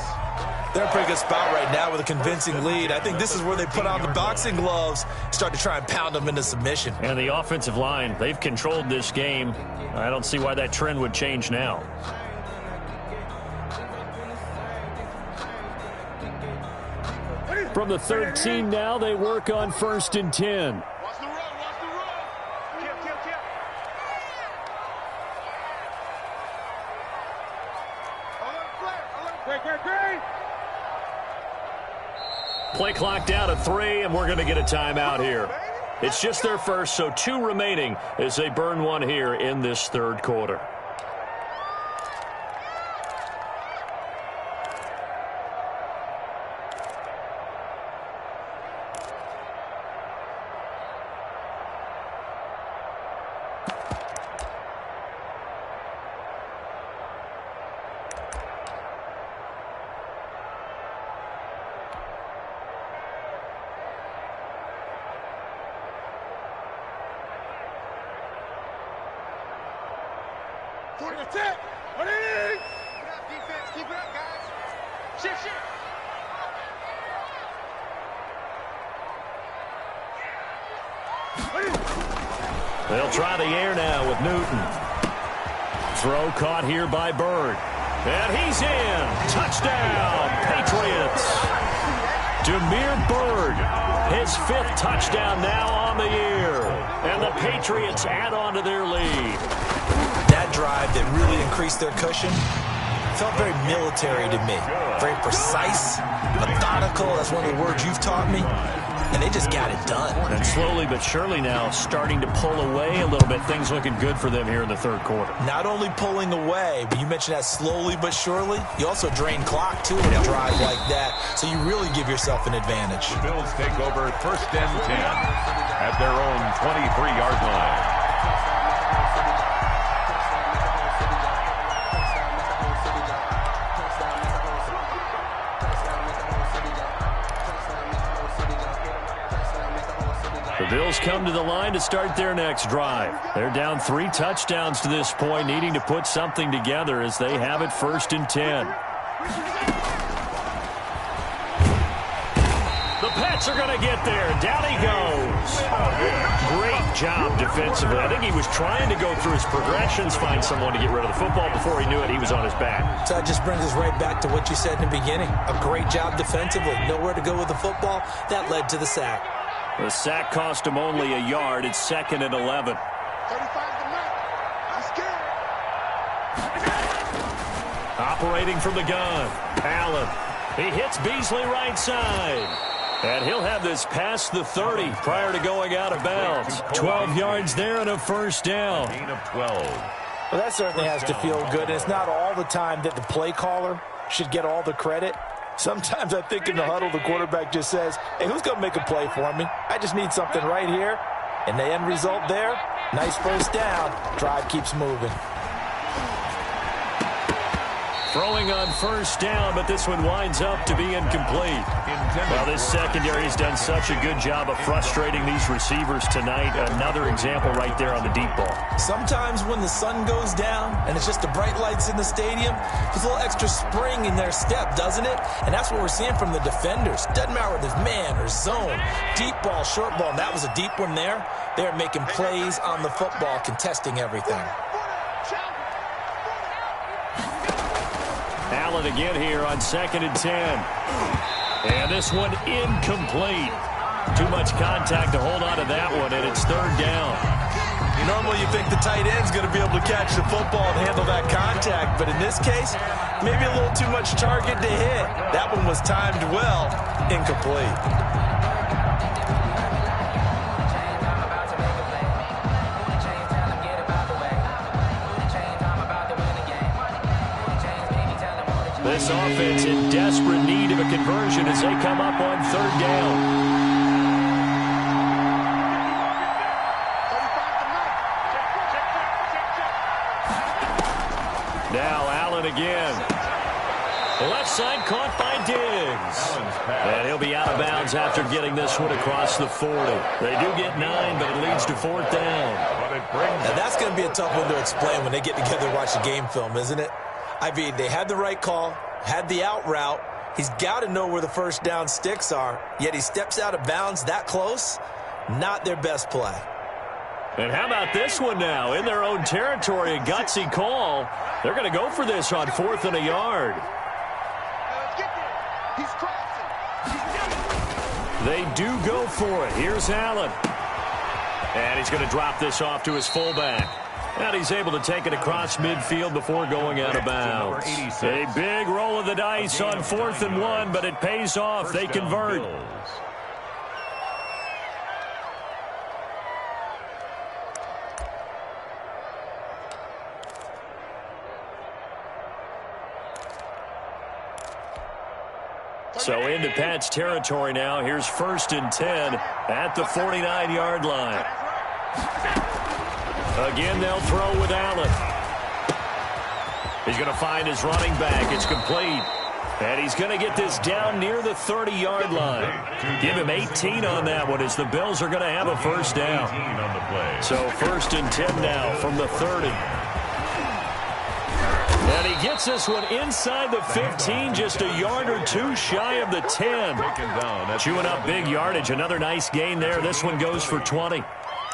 They're in a pretty good spot right now with a convincing lead. I think this is where they put on the boxing gloves, start to try and pound them into submission.
And the offensive line, they've controlled this game. I don't see why that trend would change now. From the 13 now, they work on 1st and 10.
Watch the run. Watch the run. Kill. Alert, flare.
Play clock down to 3, and we're going to get a timeout here. It's just their first, so 2 remaining as they burn one here in this third quarter. They'll try the air now with Newton. Throw caught here by Bird. And he's in. Touchdown, Patriots. Damiere Byrd, his 5th touchdown now on the year. And the Patriots add on to their lead.
That drive that really increased their cushion felt very military to me. Very precise, methodical. That's one of the words you've taught me. And they just got it done.
And slowly but surely now starting to pull away a little bit. Things looking good for them here in the third quarter.
Not only pulling away, but you mentioned that slowly but surely. You also drain clock, too, in a drive like that. So you really give yourself an advantage.
The Bills take over 1st and 10 at their own 23-yard line.
The Bills come to the line to start their next drive. They're down 3 touchdowns to this point, needing to put something together as they have it 1st and 10. The Pats are going to get there. Down he goes. Great job defensively. I think he was trying to go through his progressions, find someone to get rid of the football. Before he knew it, he was on his back.
So that just brings us right back to what you said in the beginning. A great job defensively. Nowhere to go with the football. That led to the sack.
The sack cost him only a yard. It's 2nd and 11.
35 to Matt. I'm scared.
Operating from the gun. Allen. He hits Beasley right side. And he'll have this past the 30 prior to going out of bounds. 12 yards there and a 1st down.
Gain of 12.
Well, that certainly has to feel good. And it's not all the time that the play caller should get all the credit. Sometimes I think in the huddle, the quarterback just says, hey, who's going to make a play for me? I just need something right here. And the end result there, nice 1st down. Drive keeps moving.
Throwing on 1st down, but this one winds up to be incomplete. Well, this secondary has done such a good job of frustrating these receivers tonight. Another example right there on the deep ball.
Sometimes when the sun goes down and it's just the bright lights in the stadium, there's a little extra spring in their step, doesn't it? And that's what we're seeing from the defenders. Doesn't matter whether it's man or zone, deep ball, short ball, and that was a deep one there. They're making plays on the football, contesting everything.
Allen again here on 2nd and 10. And this one incomplete. Too much contact to hold on to that one, and it's 3rd down.
Normally you think the tight end's going to be able to catch the football and handle that contact, but in this case, maybe a little too much target to hit. That one was timed well, incomplete.
This offense in desperate need of a conversion as they come up on 3rd down. Now Allen again. The left side caught by Diggs. And he'll be out of bounds after getting this one across the 40. They do get 9, but it leads to 4th down.
Now that's going to be a tough one to explain when they get together and watch the game film, isn't it? I mean, they had the right call, had the out route. He's got to know where the 1st down sticks are, yet he steps out of bounds that close. Not their best play.
And how about this one now? In their own territory, a gutsy call. They're going to go for this on 4th and a yard. They do go for it. Here's Allen. And he's going to drop this off to his fullback. And he's able to take it across midfield before going out of bounds. A big roll of the dice on 4th and 1, but it pays off. They convert. So into Pat's territory now. Here's 1st and 10 at the 49-yard line. Again, they'll throw with Allen. He's going to find his running back. It's complete. And he's going to get this down near the 30-yard line. Give him 18 on that one as the Bills are going to have a first down. So 1st and 10 now from the 30. And he gets this one inside the 15, just a yard or two shy of the 10. Chewing up big yardage. Another nice gain there. This one goes for 20.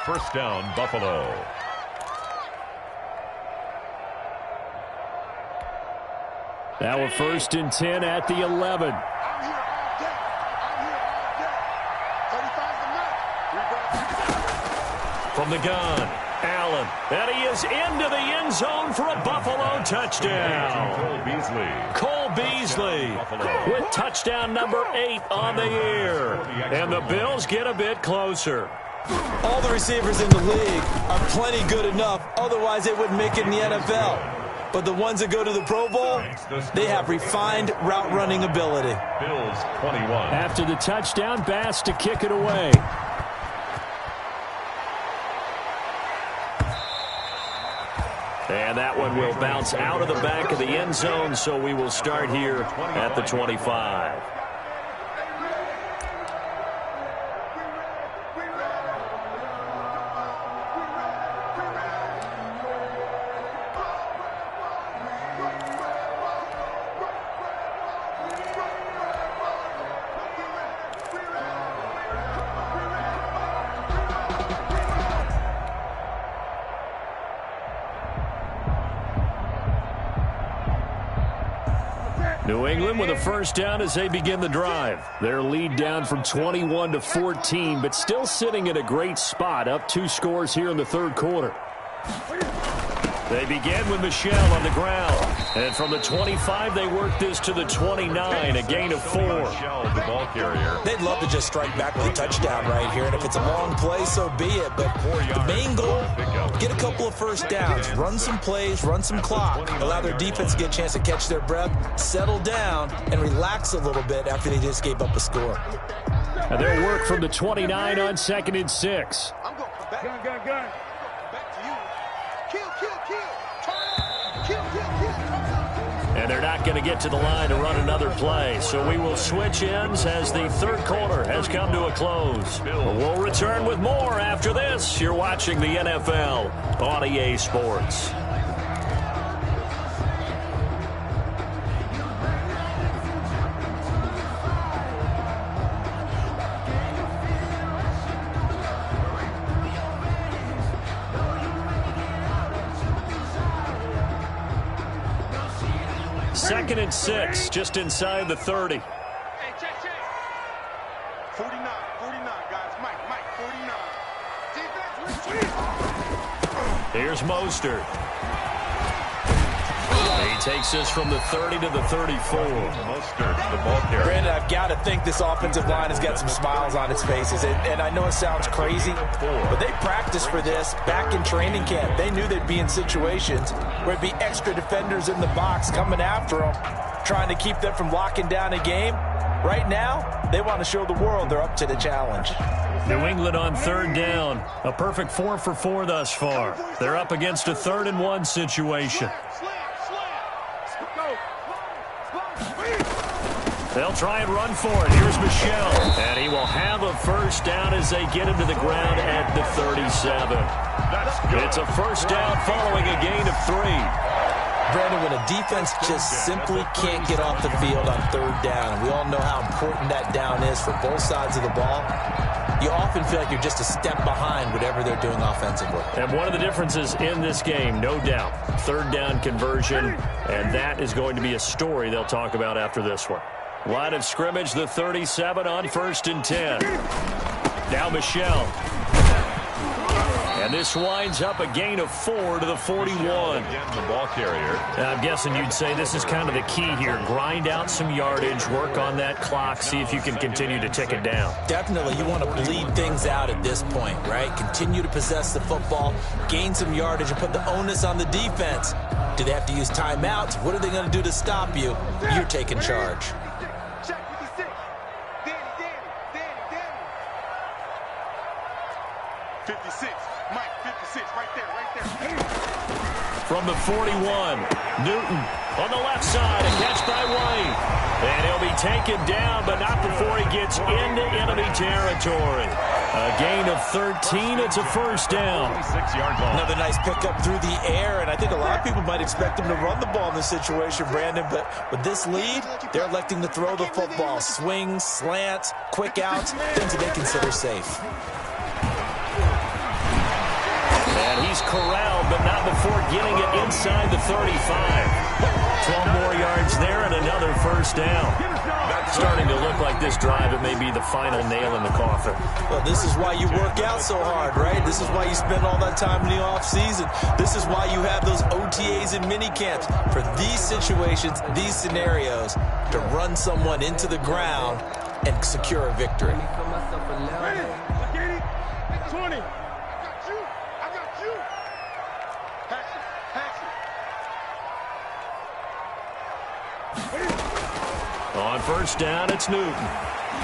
First down, Buffalo.
Now a 1st and 10 at the 11. From the gun, Allen. And he is into the end zone for a Buffalo touchdown. Cole Beasley with touchdown number 8 on the year. And the Bills get a bit closer.
All the receivers in the league are plenty good enough. Otherwise, they wouldn't make it in the NFL. But the ones that go to the Pro Bowl, they have refined route running ability.
Bills 21.
After the touchdown, Bass to kick it away. And that one will bounce out of the back of the end zone, so we will start here at the 25. New England with a first down as they begin the drive. Their lead down from 21 to 14, but still sitting in a great spot, up 2 scores here in the third quarter. They begin with Michel on the ground. And from the 25, they work this to the 29, a gain of 4.
The ball carrier.
They'd love to just strike back with a touchdown right here, and if it's a long play, so be it. But the main goal, get a couple of first downs, run some plays, run some clock, allow their defense to get a chance to catch their breath, settle down, and relax a little bit after they just gave up a score.
And they'll work from the 29 on 2nd and 6.
I'm going back. Gun. Back to you. Kill.
And they're not going to get to the line to run another play. So we will switch ends as the third quarter has come to a close. We'll return with more after this. You're watching the NFL on EA Sports. Second and 6, just inside the 30.
Hey, check. 49, guys. Mike, 49. Defense,
Here's Mostert. He takes this from the 30 to the 34.
Mostert, the ball carrier.
Brandon, I've got to think this offensive line has got some smiles on its faces. And I know it sounds crazy, but they practiced for this back in training camp. They knew they'd be in situations where it'd be extra defenders in the box coming after them, trying to keep them from locking down a game. Right now, they want to show the world they're up to the challenge.
New England on 3rd down. A perfect 4 for 4 thus far. They're up against a 3rd and 1 situation. They'll try and run for it. Here's Michel. And he will have a first down as they get him to the ground at the 37. It's a first down following a gain of 3.
Brandon, when a defense just simply can't get off the field on 3rd down, and we all know how important that down is for both sides of the ball, you often feel like you're just a step behind whatever they're doing offensively.
And one of the differences in this game, no doubt, 3rd down conversion, and that is going to be a story they'll talk about after this one. Line of scrimmage, the 37 on 1st and 10. Now Michel. And this winds up a gain of 4 to the 41.
Again, the ball carrier.
I'm guessing you'd say this is kind of the key here. Grind out some yardage, work on that clock, see if you can continue to tick it down.
Definitely, you want to bleed things out at this point, right? Continue to possess the football, gain some yardage, and put the onus on the defense. Do they have to use timeouts? What are they going to do to stop you? You're taking charge.
56. Mike, 56, right there.
From the 41, Newton on the left side, a catch by White. And he'll be taken down, but not before he gets into enemy territory. A gain of 13, it's a first down.
26-yard ball.
Another nice pickup through the air, and I think a lot of people might expect him to run the ball in this situation, Brandon, but with this lead, they're electing to throw the football. Swings, slants, quick outs, things that they consider safe.
And he's corralled, but not before getting it inside the 35. 12 more yards there and another first down. Starting to look like this drive, it may be the final nail in the coffin.
Well, this is why you work out so hard, right? This is why you spend all that time in the offseason. This is why you have those OTAs and mini camps. For these situations, these scenarios, to run someone into the ground and secure a victory.
20. I got you. Pass it.
On first down, it's Newton.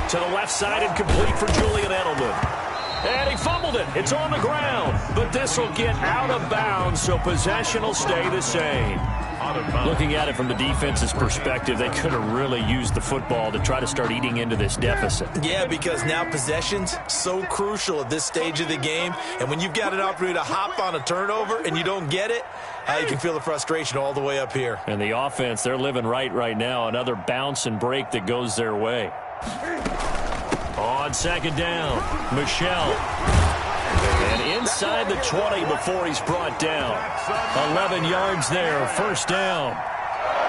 To the left side and complete for Julian Edelman. And he fumbled it. It's on the ground. But this will get out of bounds, so possession will stay the same. Looking at it from the defense's perspective, they could have really used the football to try to start eating into this deficit.
Yeah, because now possession's so crucial at this stage of the game. And when you've got an opportunity to hop on a turnover and you don't get it, you can feel the frustration all the way up here.
And the offense, they're living right now. Another bounce and break that goes their way. On second down, Michel. And inside the 20 before he's brought down. 11 yards there, first down.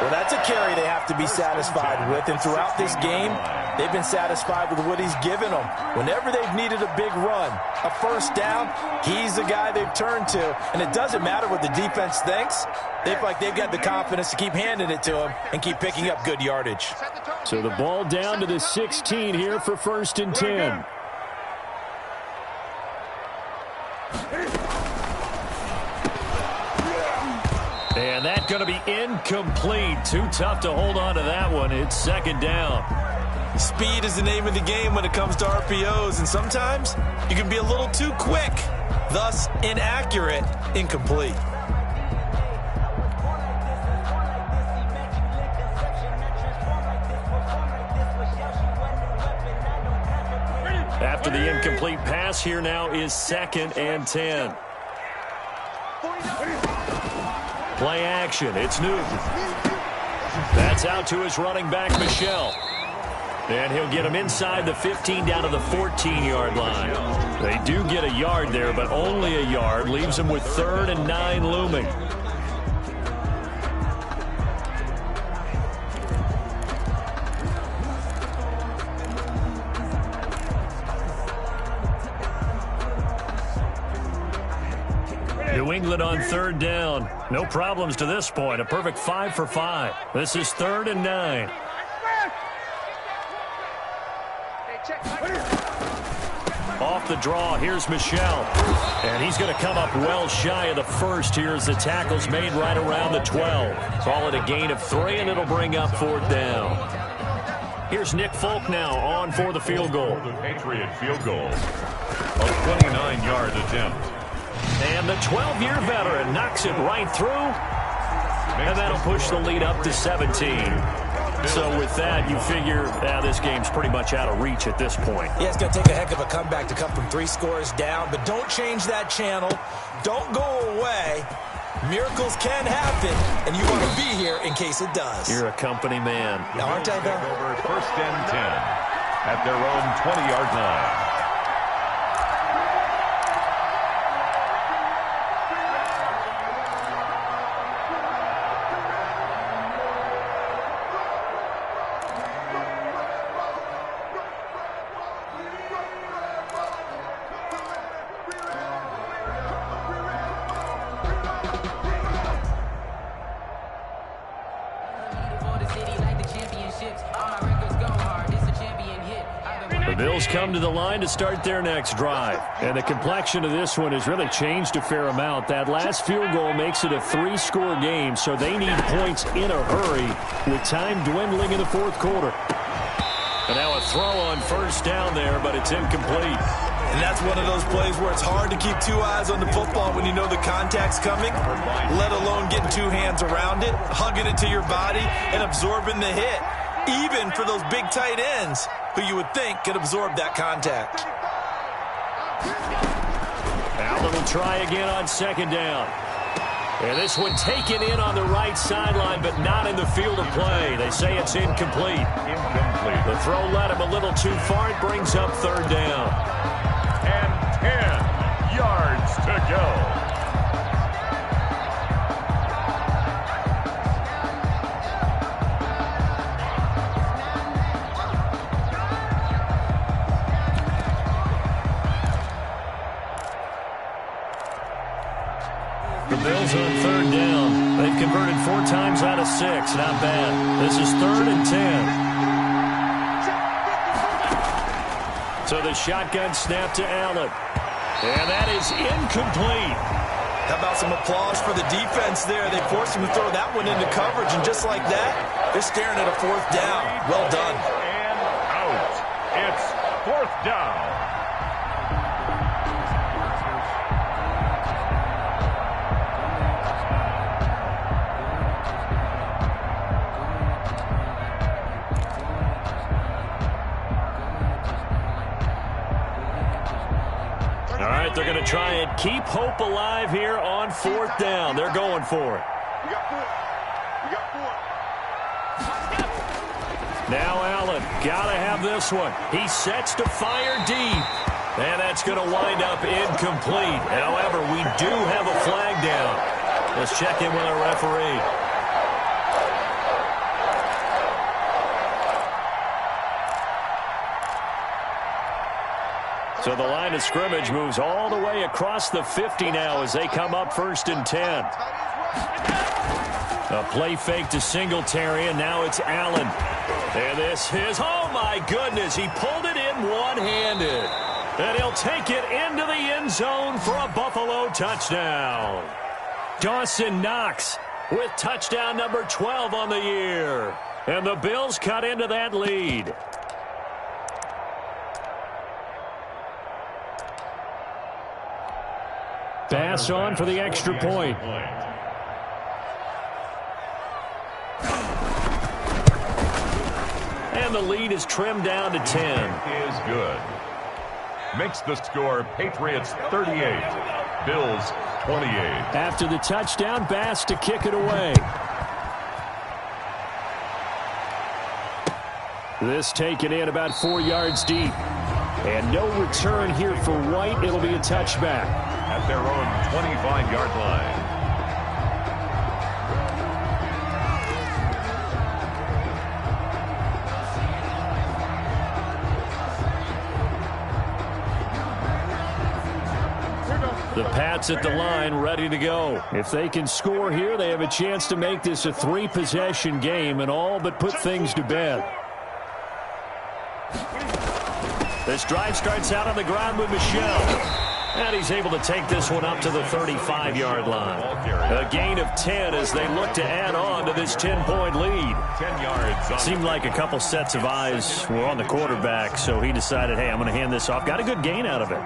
Well, that's a carry they have to be satisfied with. And throughout this game, they've been satisfied with what he's given them. Whenever they've needed a big run, a first down, he's the guy they've turned to. And it doesn't matter what the defense thinks. They feel like they've got the confidence to keep handing it to him and keep picking up good yardage.
So the ball down to the 16 here for first and 10. And that's going to be incomplete. Too tough to hold on to that one. It's second down.
Speed is the name of the game when it comes to RPOs, and sometimes you can be a little too quick, thus inaccurate, incomplete.
After the incomplete pass, here now is second and 10. Play action. It's Newton. That's out to his running back, Michel. And he'll get him inside the 15 down to the 14-yard line. They do get a yard there, but only a yard. Leaves them with 3rd and 9 looming. New England on 3rd down. No problems to this point. A perfect 5 for 5. This is 3rd and 9. Off the draw, here's Michel. And he's going to come up well shy of the first here as the tackle's made right around the 12. Call it a gain of 3, and it'll bring up 4th down. Here's Nick Folk now on for the field goal.
The Patriot field goal. A 29-yard attempt.
And the 12-year veteran knocks it right through. And that'll push the lead up to 17. So with that, you figure this game's pretty much out of reach at this point.
Yeah, it's going to take a heck of a comeback to come from 3 scores down. But don't change that channel. Don't go away. Miracles can happen, and you want to be here in case it does.
You're a company man.
Now, aren't I, though?
Over 1st and 10 at their own 20-yard line.
The Bills come to the line to start their next drive. And the complexion of this one has really changed a fair amount. That last field goal makes it a 3-score game, so they need points in a hurry with time dwindling in the 4th quarter. And now a throw on first down there, but it's incomplete.
And that's one of those plays where it's hard to keep two eyes on the football when you know the contact's coming, let alone getting two hands around it, hugging it to your body, and absorbing the hit, even for those big tight ends who you would think could absorb that contact.
Allen will try again on second down. And this one taken in on the right sideline, but not in the field of play. They say it's incomplete. The throw led him a little too far. It brings up third down.
And 10 yards to go.
The Bills on third down. They've converted 4 times out of 6. Not bad. This is 3rd and 10. So the shotgun snap to Allen. And that is incomplete.
How about some applause for the defense there? They forced him to throw that one into coverage, and just like that, they're staring at a 4th down. Well done.
And out. It's 4th down.
They're going to try and keep hope alive here on 4th down. They're going for it.
We got 4. We got 4.
Now Allen, got to have this one. He sets to fire deep. And that's going to wind up incomplete. However, we do have a flag down. Let's check in with our referee. So the line of scrimmage moves all the way across the 50 now as they come up 1st and 10. A play fake to Singletary, and now it's Allen. And this is, oh my goodness, he pulled it in one-handed. And he'll take it into the end zone for a Buffalo touchdown. Dawson Knox with touchdown number 12 on the year. And the Bills cut into that lead. Pass on for the extra point. And the lead is trimmed down to 10.
Is good. Makes the score Patriots 38, Bills 28.
After the touchdown, Bass to kick it away. This taken in about 4 yards deep. And no return here for White. It'll be a touchback.
At their own 25-yard line.
The Pats at the line, ready to go. If they can score here, they have a chance to make this a 3-possession game and all but put things to bed. This drive starts out on the ground with Michel. And he's able to take this one up to the 35-yard line. A gain of 10 as they look to add on to this 10-point lead.
10 yards.
Seemed like a couple sets of eyes were on the quarterback, so he decided, hey, I'm going to hand this off. Got a good gain out of it.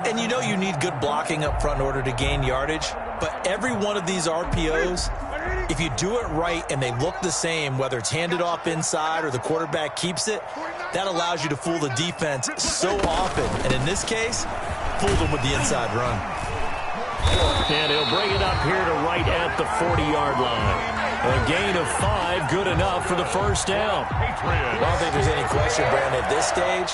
And you know you need good blocking up front in order to gain yardage. But every one of these RPOs, if you do it right and they look the same, whether it's handed off inside or the quarterback keeps it, that allows you to fool the defense so often. And in this case, fooled them with the inside run.
And he'll bring it up here to right at the 40-yard line. A gain of 5, good enough for the first down.
I don't think there's any question, Brandon, at this stage,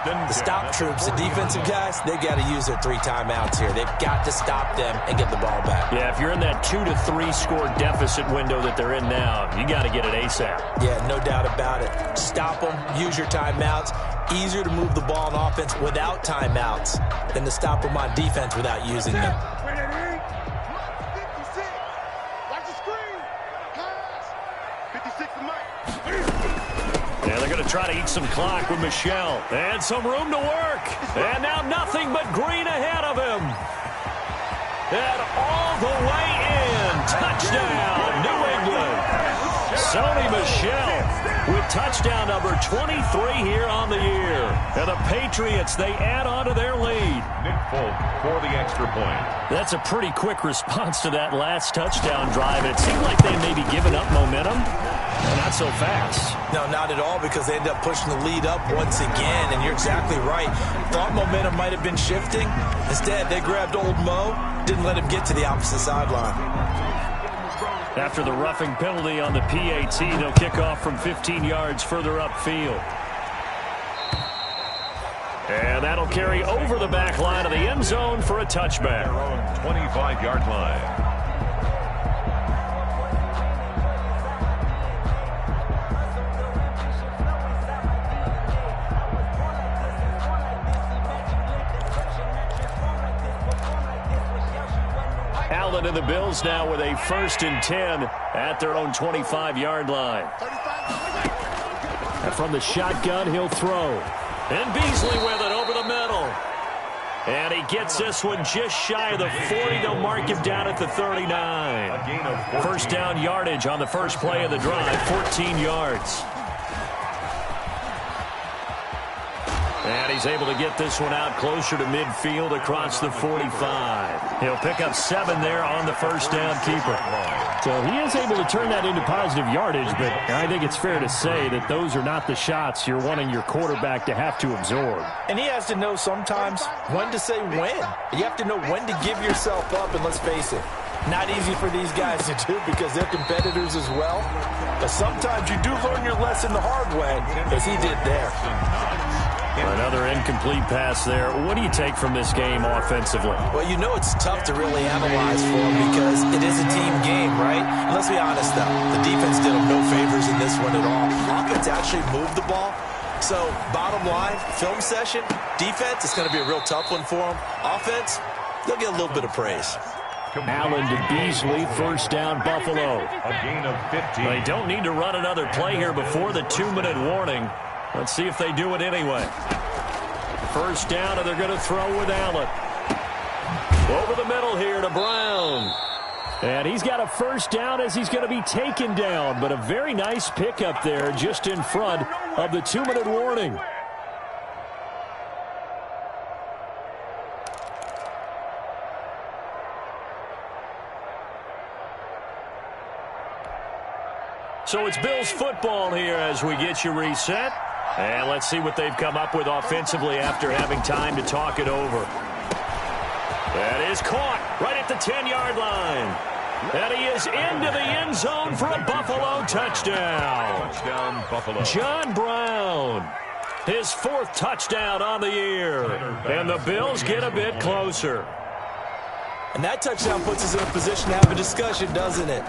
the stop troops, the defensive guys, they've got to use their 3 timeouts here. They've got to stop them and get the ball back.
Yeah, if you're in that 2 to 3 score deficit window that they're in now, you got to get it ASAP.
Yeah, no doubt about it. Stop them, use your timeouts. Easier to move the ball on offense without timeouts than to stop them on defense without using them.
Yeah, they're going to try to eat some clock with Michel. And some room to work. And now nothing but green ahead of him. And all the way in. Touchdown, New England. Sony Michel with touchdown number 23 here on the year. And the Patriots, they add on to their lead.
Nick Folk for the extra point.
That's a pretty quick response to that last touchdown drive. It seemed like they may be giving up momentum. Not so fast.
No, not at all, because they ended up pushing the lead up once again, and you're exactly right. Thought momentum might have been shifting. Instead, they grabbed old Mo, didn't let him get to the opposite sideline.
After the roughing penalty on the PAT, they'll kick off from 15 yards further upfield. And that'll carry over the back line of the end zone for a touchback.
25-yard line.
Allen and the Bills now with a 1st and 10 at their own 25-yard line. And from the shotgun, he'll throw. And Beasley with it over the middle. And he gets this one just shy of the 40. They'll mark him down at the 39. First down yardage on the first play of the drive, 14 yards. And he's able to get this one out closer to midfield across the 45. He'll pick up 7 there on the first down keeper. So he is able to turn that into positive yardage, but I think it's fair to say that those are not the shots you're wanting your quarterback to have to absorb.
And he has to know sometimes when to say when. You have to know when to give yourself up, and let's face it, not easy for these guys to do because they're competitors as well. But sometimes you do learn your lesson the hard way, as he did there.
Another incomplete pass there. What do you take from this game offensively?
Well, you know it's tough to really analyze for him because it is a team game, right? And let's be honest, though. The defense did him no favors in this one at all. Offense actually moved the ball. So, bottom line, film session, defense, it's going to be a real tough one for them. Offense, they'll get a little bit of praise.
Allen to Beasley, first down Buffalo.
A gain of 15.
They don't need to run another play here before the 2-minute warning. Let's see if they do it anyway. First down, and they're going to throw with Allen. Over the middle here to Brown. And he's got a first down as he's going to be taken down. But a very nice pickup there just in front of the 2-minute warning. So it's Bills football here as we get you reset. And let's see what they've come up with offensively after having time to talk it over. That is caught right at the 10-yard line. And he is into the end zone for a Buffalo touchdown.
Touchdown, Buffalo.
John Brown, his 4th touchdown on the year. And the Bills get a bit closer.
And that touchdown puts us in a position to have a discussion, doesn't it?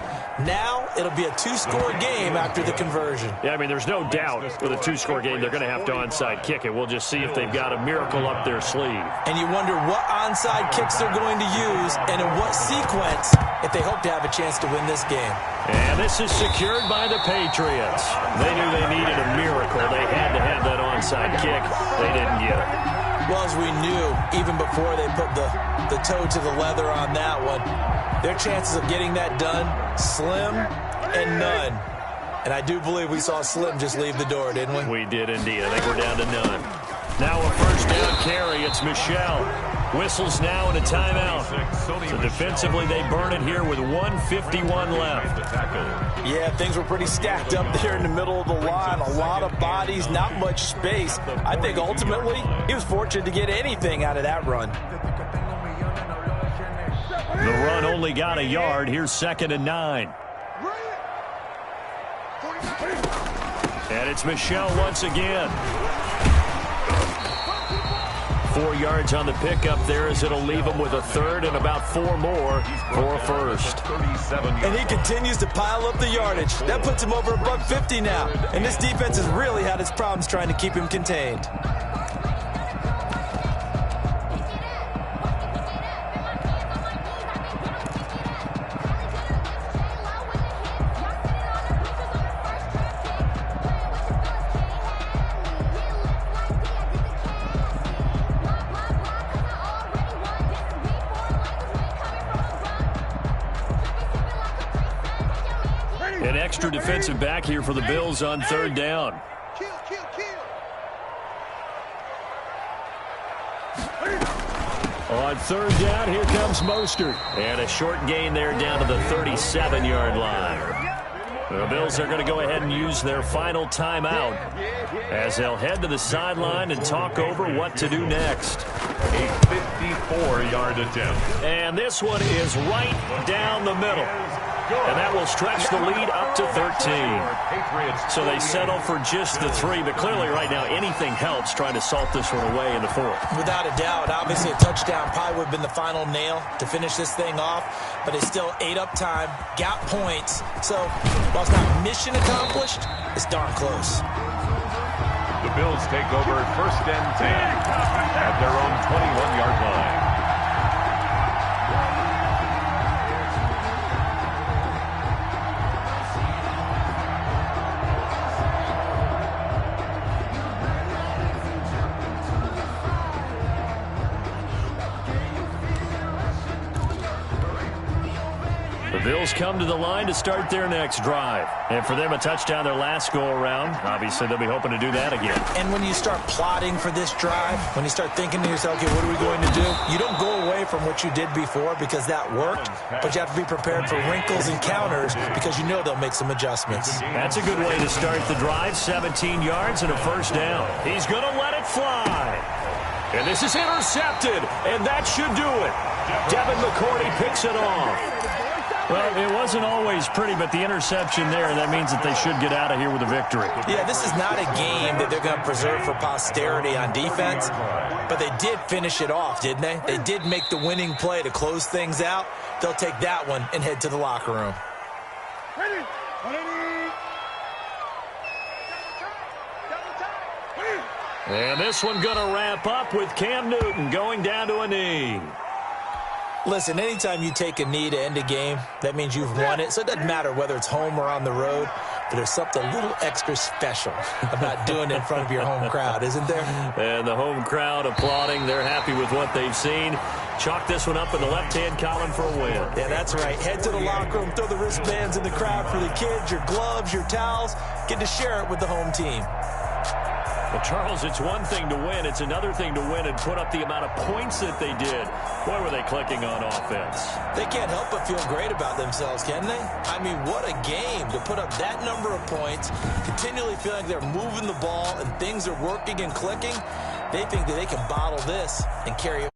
Now it'll be a 2-score game after the conversion.
Yeah, I mean, there's no doubt with a 2-score game they're going to have to onside kick it. We'll just see if they've got a miracle up their sleeve.
And you wonder what onside kicks they're going to use and in what sequence if they hope to have a chance to win this game.
And this is secured by the Patriots. They knew they needed a miracle. They had to have that onside kick. They didn't get it.
Well, as we knew, even before they put the toe to the leather on that one, their chances of getting that done, slim and none. And I do believe we saw Slim just leave the door, didn't we?
We did indeed. I think we're down to none. Now a first down carry. It's Michel. Whistles now and a timeout. So defensively, they burn it here with 1:51 left.
Yeah, things were pretty stacked up there in the middle of the line. A lot of bodies, not much space. I think ultimately he was fortunate to get anything out of that run.
The run only got a yard. Here's 2nd and 9. And it's Michel once again. 4 yards on the pickup there as it'll leave him with a 3rd and about 4 more for a first.
And he continues to pile up the yardage. That puts him over $150 now. And this defense has really had its problems trying to keep him contained.
extra defensive back here for the Bills on third down.
Kill, kill, kill.
On third down, here comes Mostert. And a short gain there down to the 37-yard line. The Bills are going to go ahead and use their final timeout as they'll head to the sideline and talk over what to do next.
A 54-yard attempt.
And this one is right down the middle. And that will stretch the lead up to 13. So they settle for just the 3, but clearly right now anything helps trying to salt this one away in the 4th.
Without a doubt, obviously a touchdown probably would have been the final nail to finish this thing off, but they still ate up time, got points. So while it's not mission accomplished, it's darn close.
The Bills take over 1st and 10 at their own 21-yard line.
The Bills come to the line to start their next drive. And for them, a touchdown their last go-around. Obviously, they'll be hoping to do that again.
And when you start plotting for this drive, when you start thinking to yourself, okay, what are we going to do? You don't go away from what you did before because that worked, but you have to be prepared for wrinkles and counters because you know they'll make some adjustments.
That's a good way to start the drive. 17 yards and a 1st down. He's going to let it fly. And this is intercepted, and that should do it. Devin McCourty picks it off. Well, it wasn't always pretty, but the interception there, that means that they should get out of here with a victory.
Yeah, this is not a game that they're going to preserve for posterity on defense, but they did finish it off, didn't they? They did make the winning play to close things out. They'll take that one and head to the locker room.
Ready.
And this one going to wrap up with Cam Newton going down to a knee.
Listen, anytime you take a knee to end a game, that means you've won it. So it doesn't matter whether it's home or on the road, but there's something a little extra special about doing it in front of your home crowd, isn't there?
And the home crowd applauding. They're happy with what they've seen. Chalk this one up in the left-hand column for a win.
Yeah, that's right. Head to the locker room, throw the wristbands in the crowd for the kids, your gloves, your towels. Get to share it with the home team.
Well, Charles, it's one thing to win. It's another thing to win and put up the amount of points that they did. Boy, were they clicking on offense.
They can't help but feel great about themselves, can they? I mean, what a game to put up that number of points, continually feeling like they're moving the ball and things are working and clicking. They think that they can bottle this and carry it.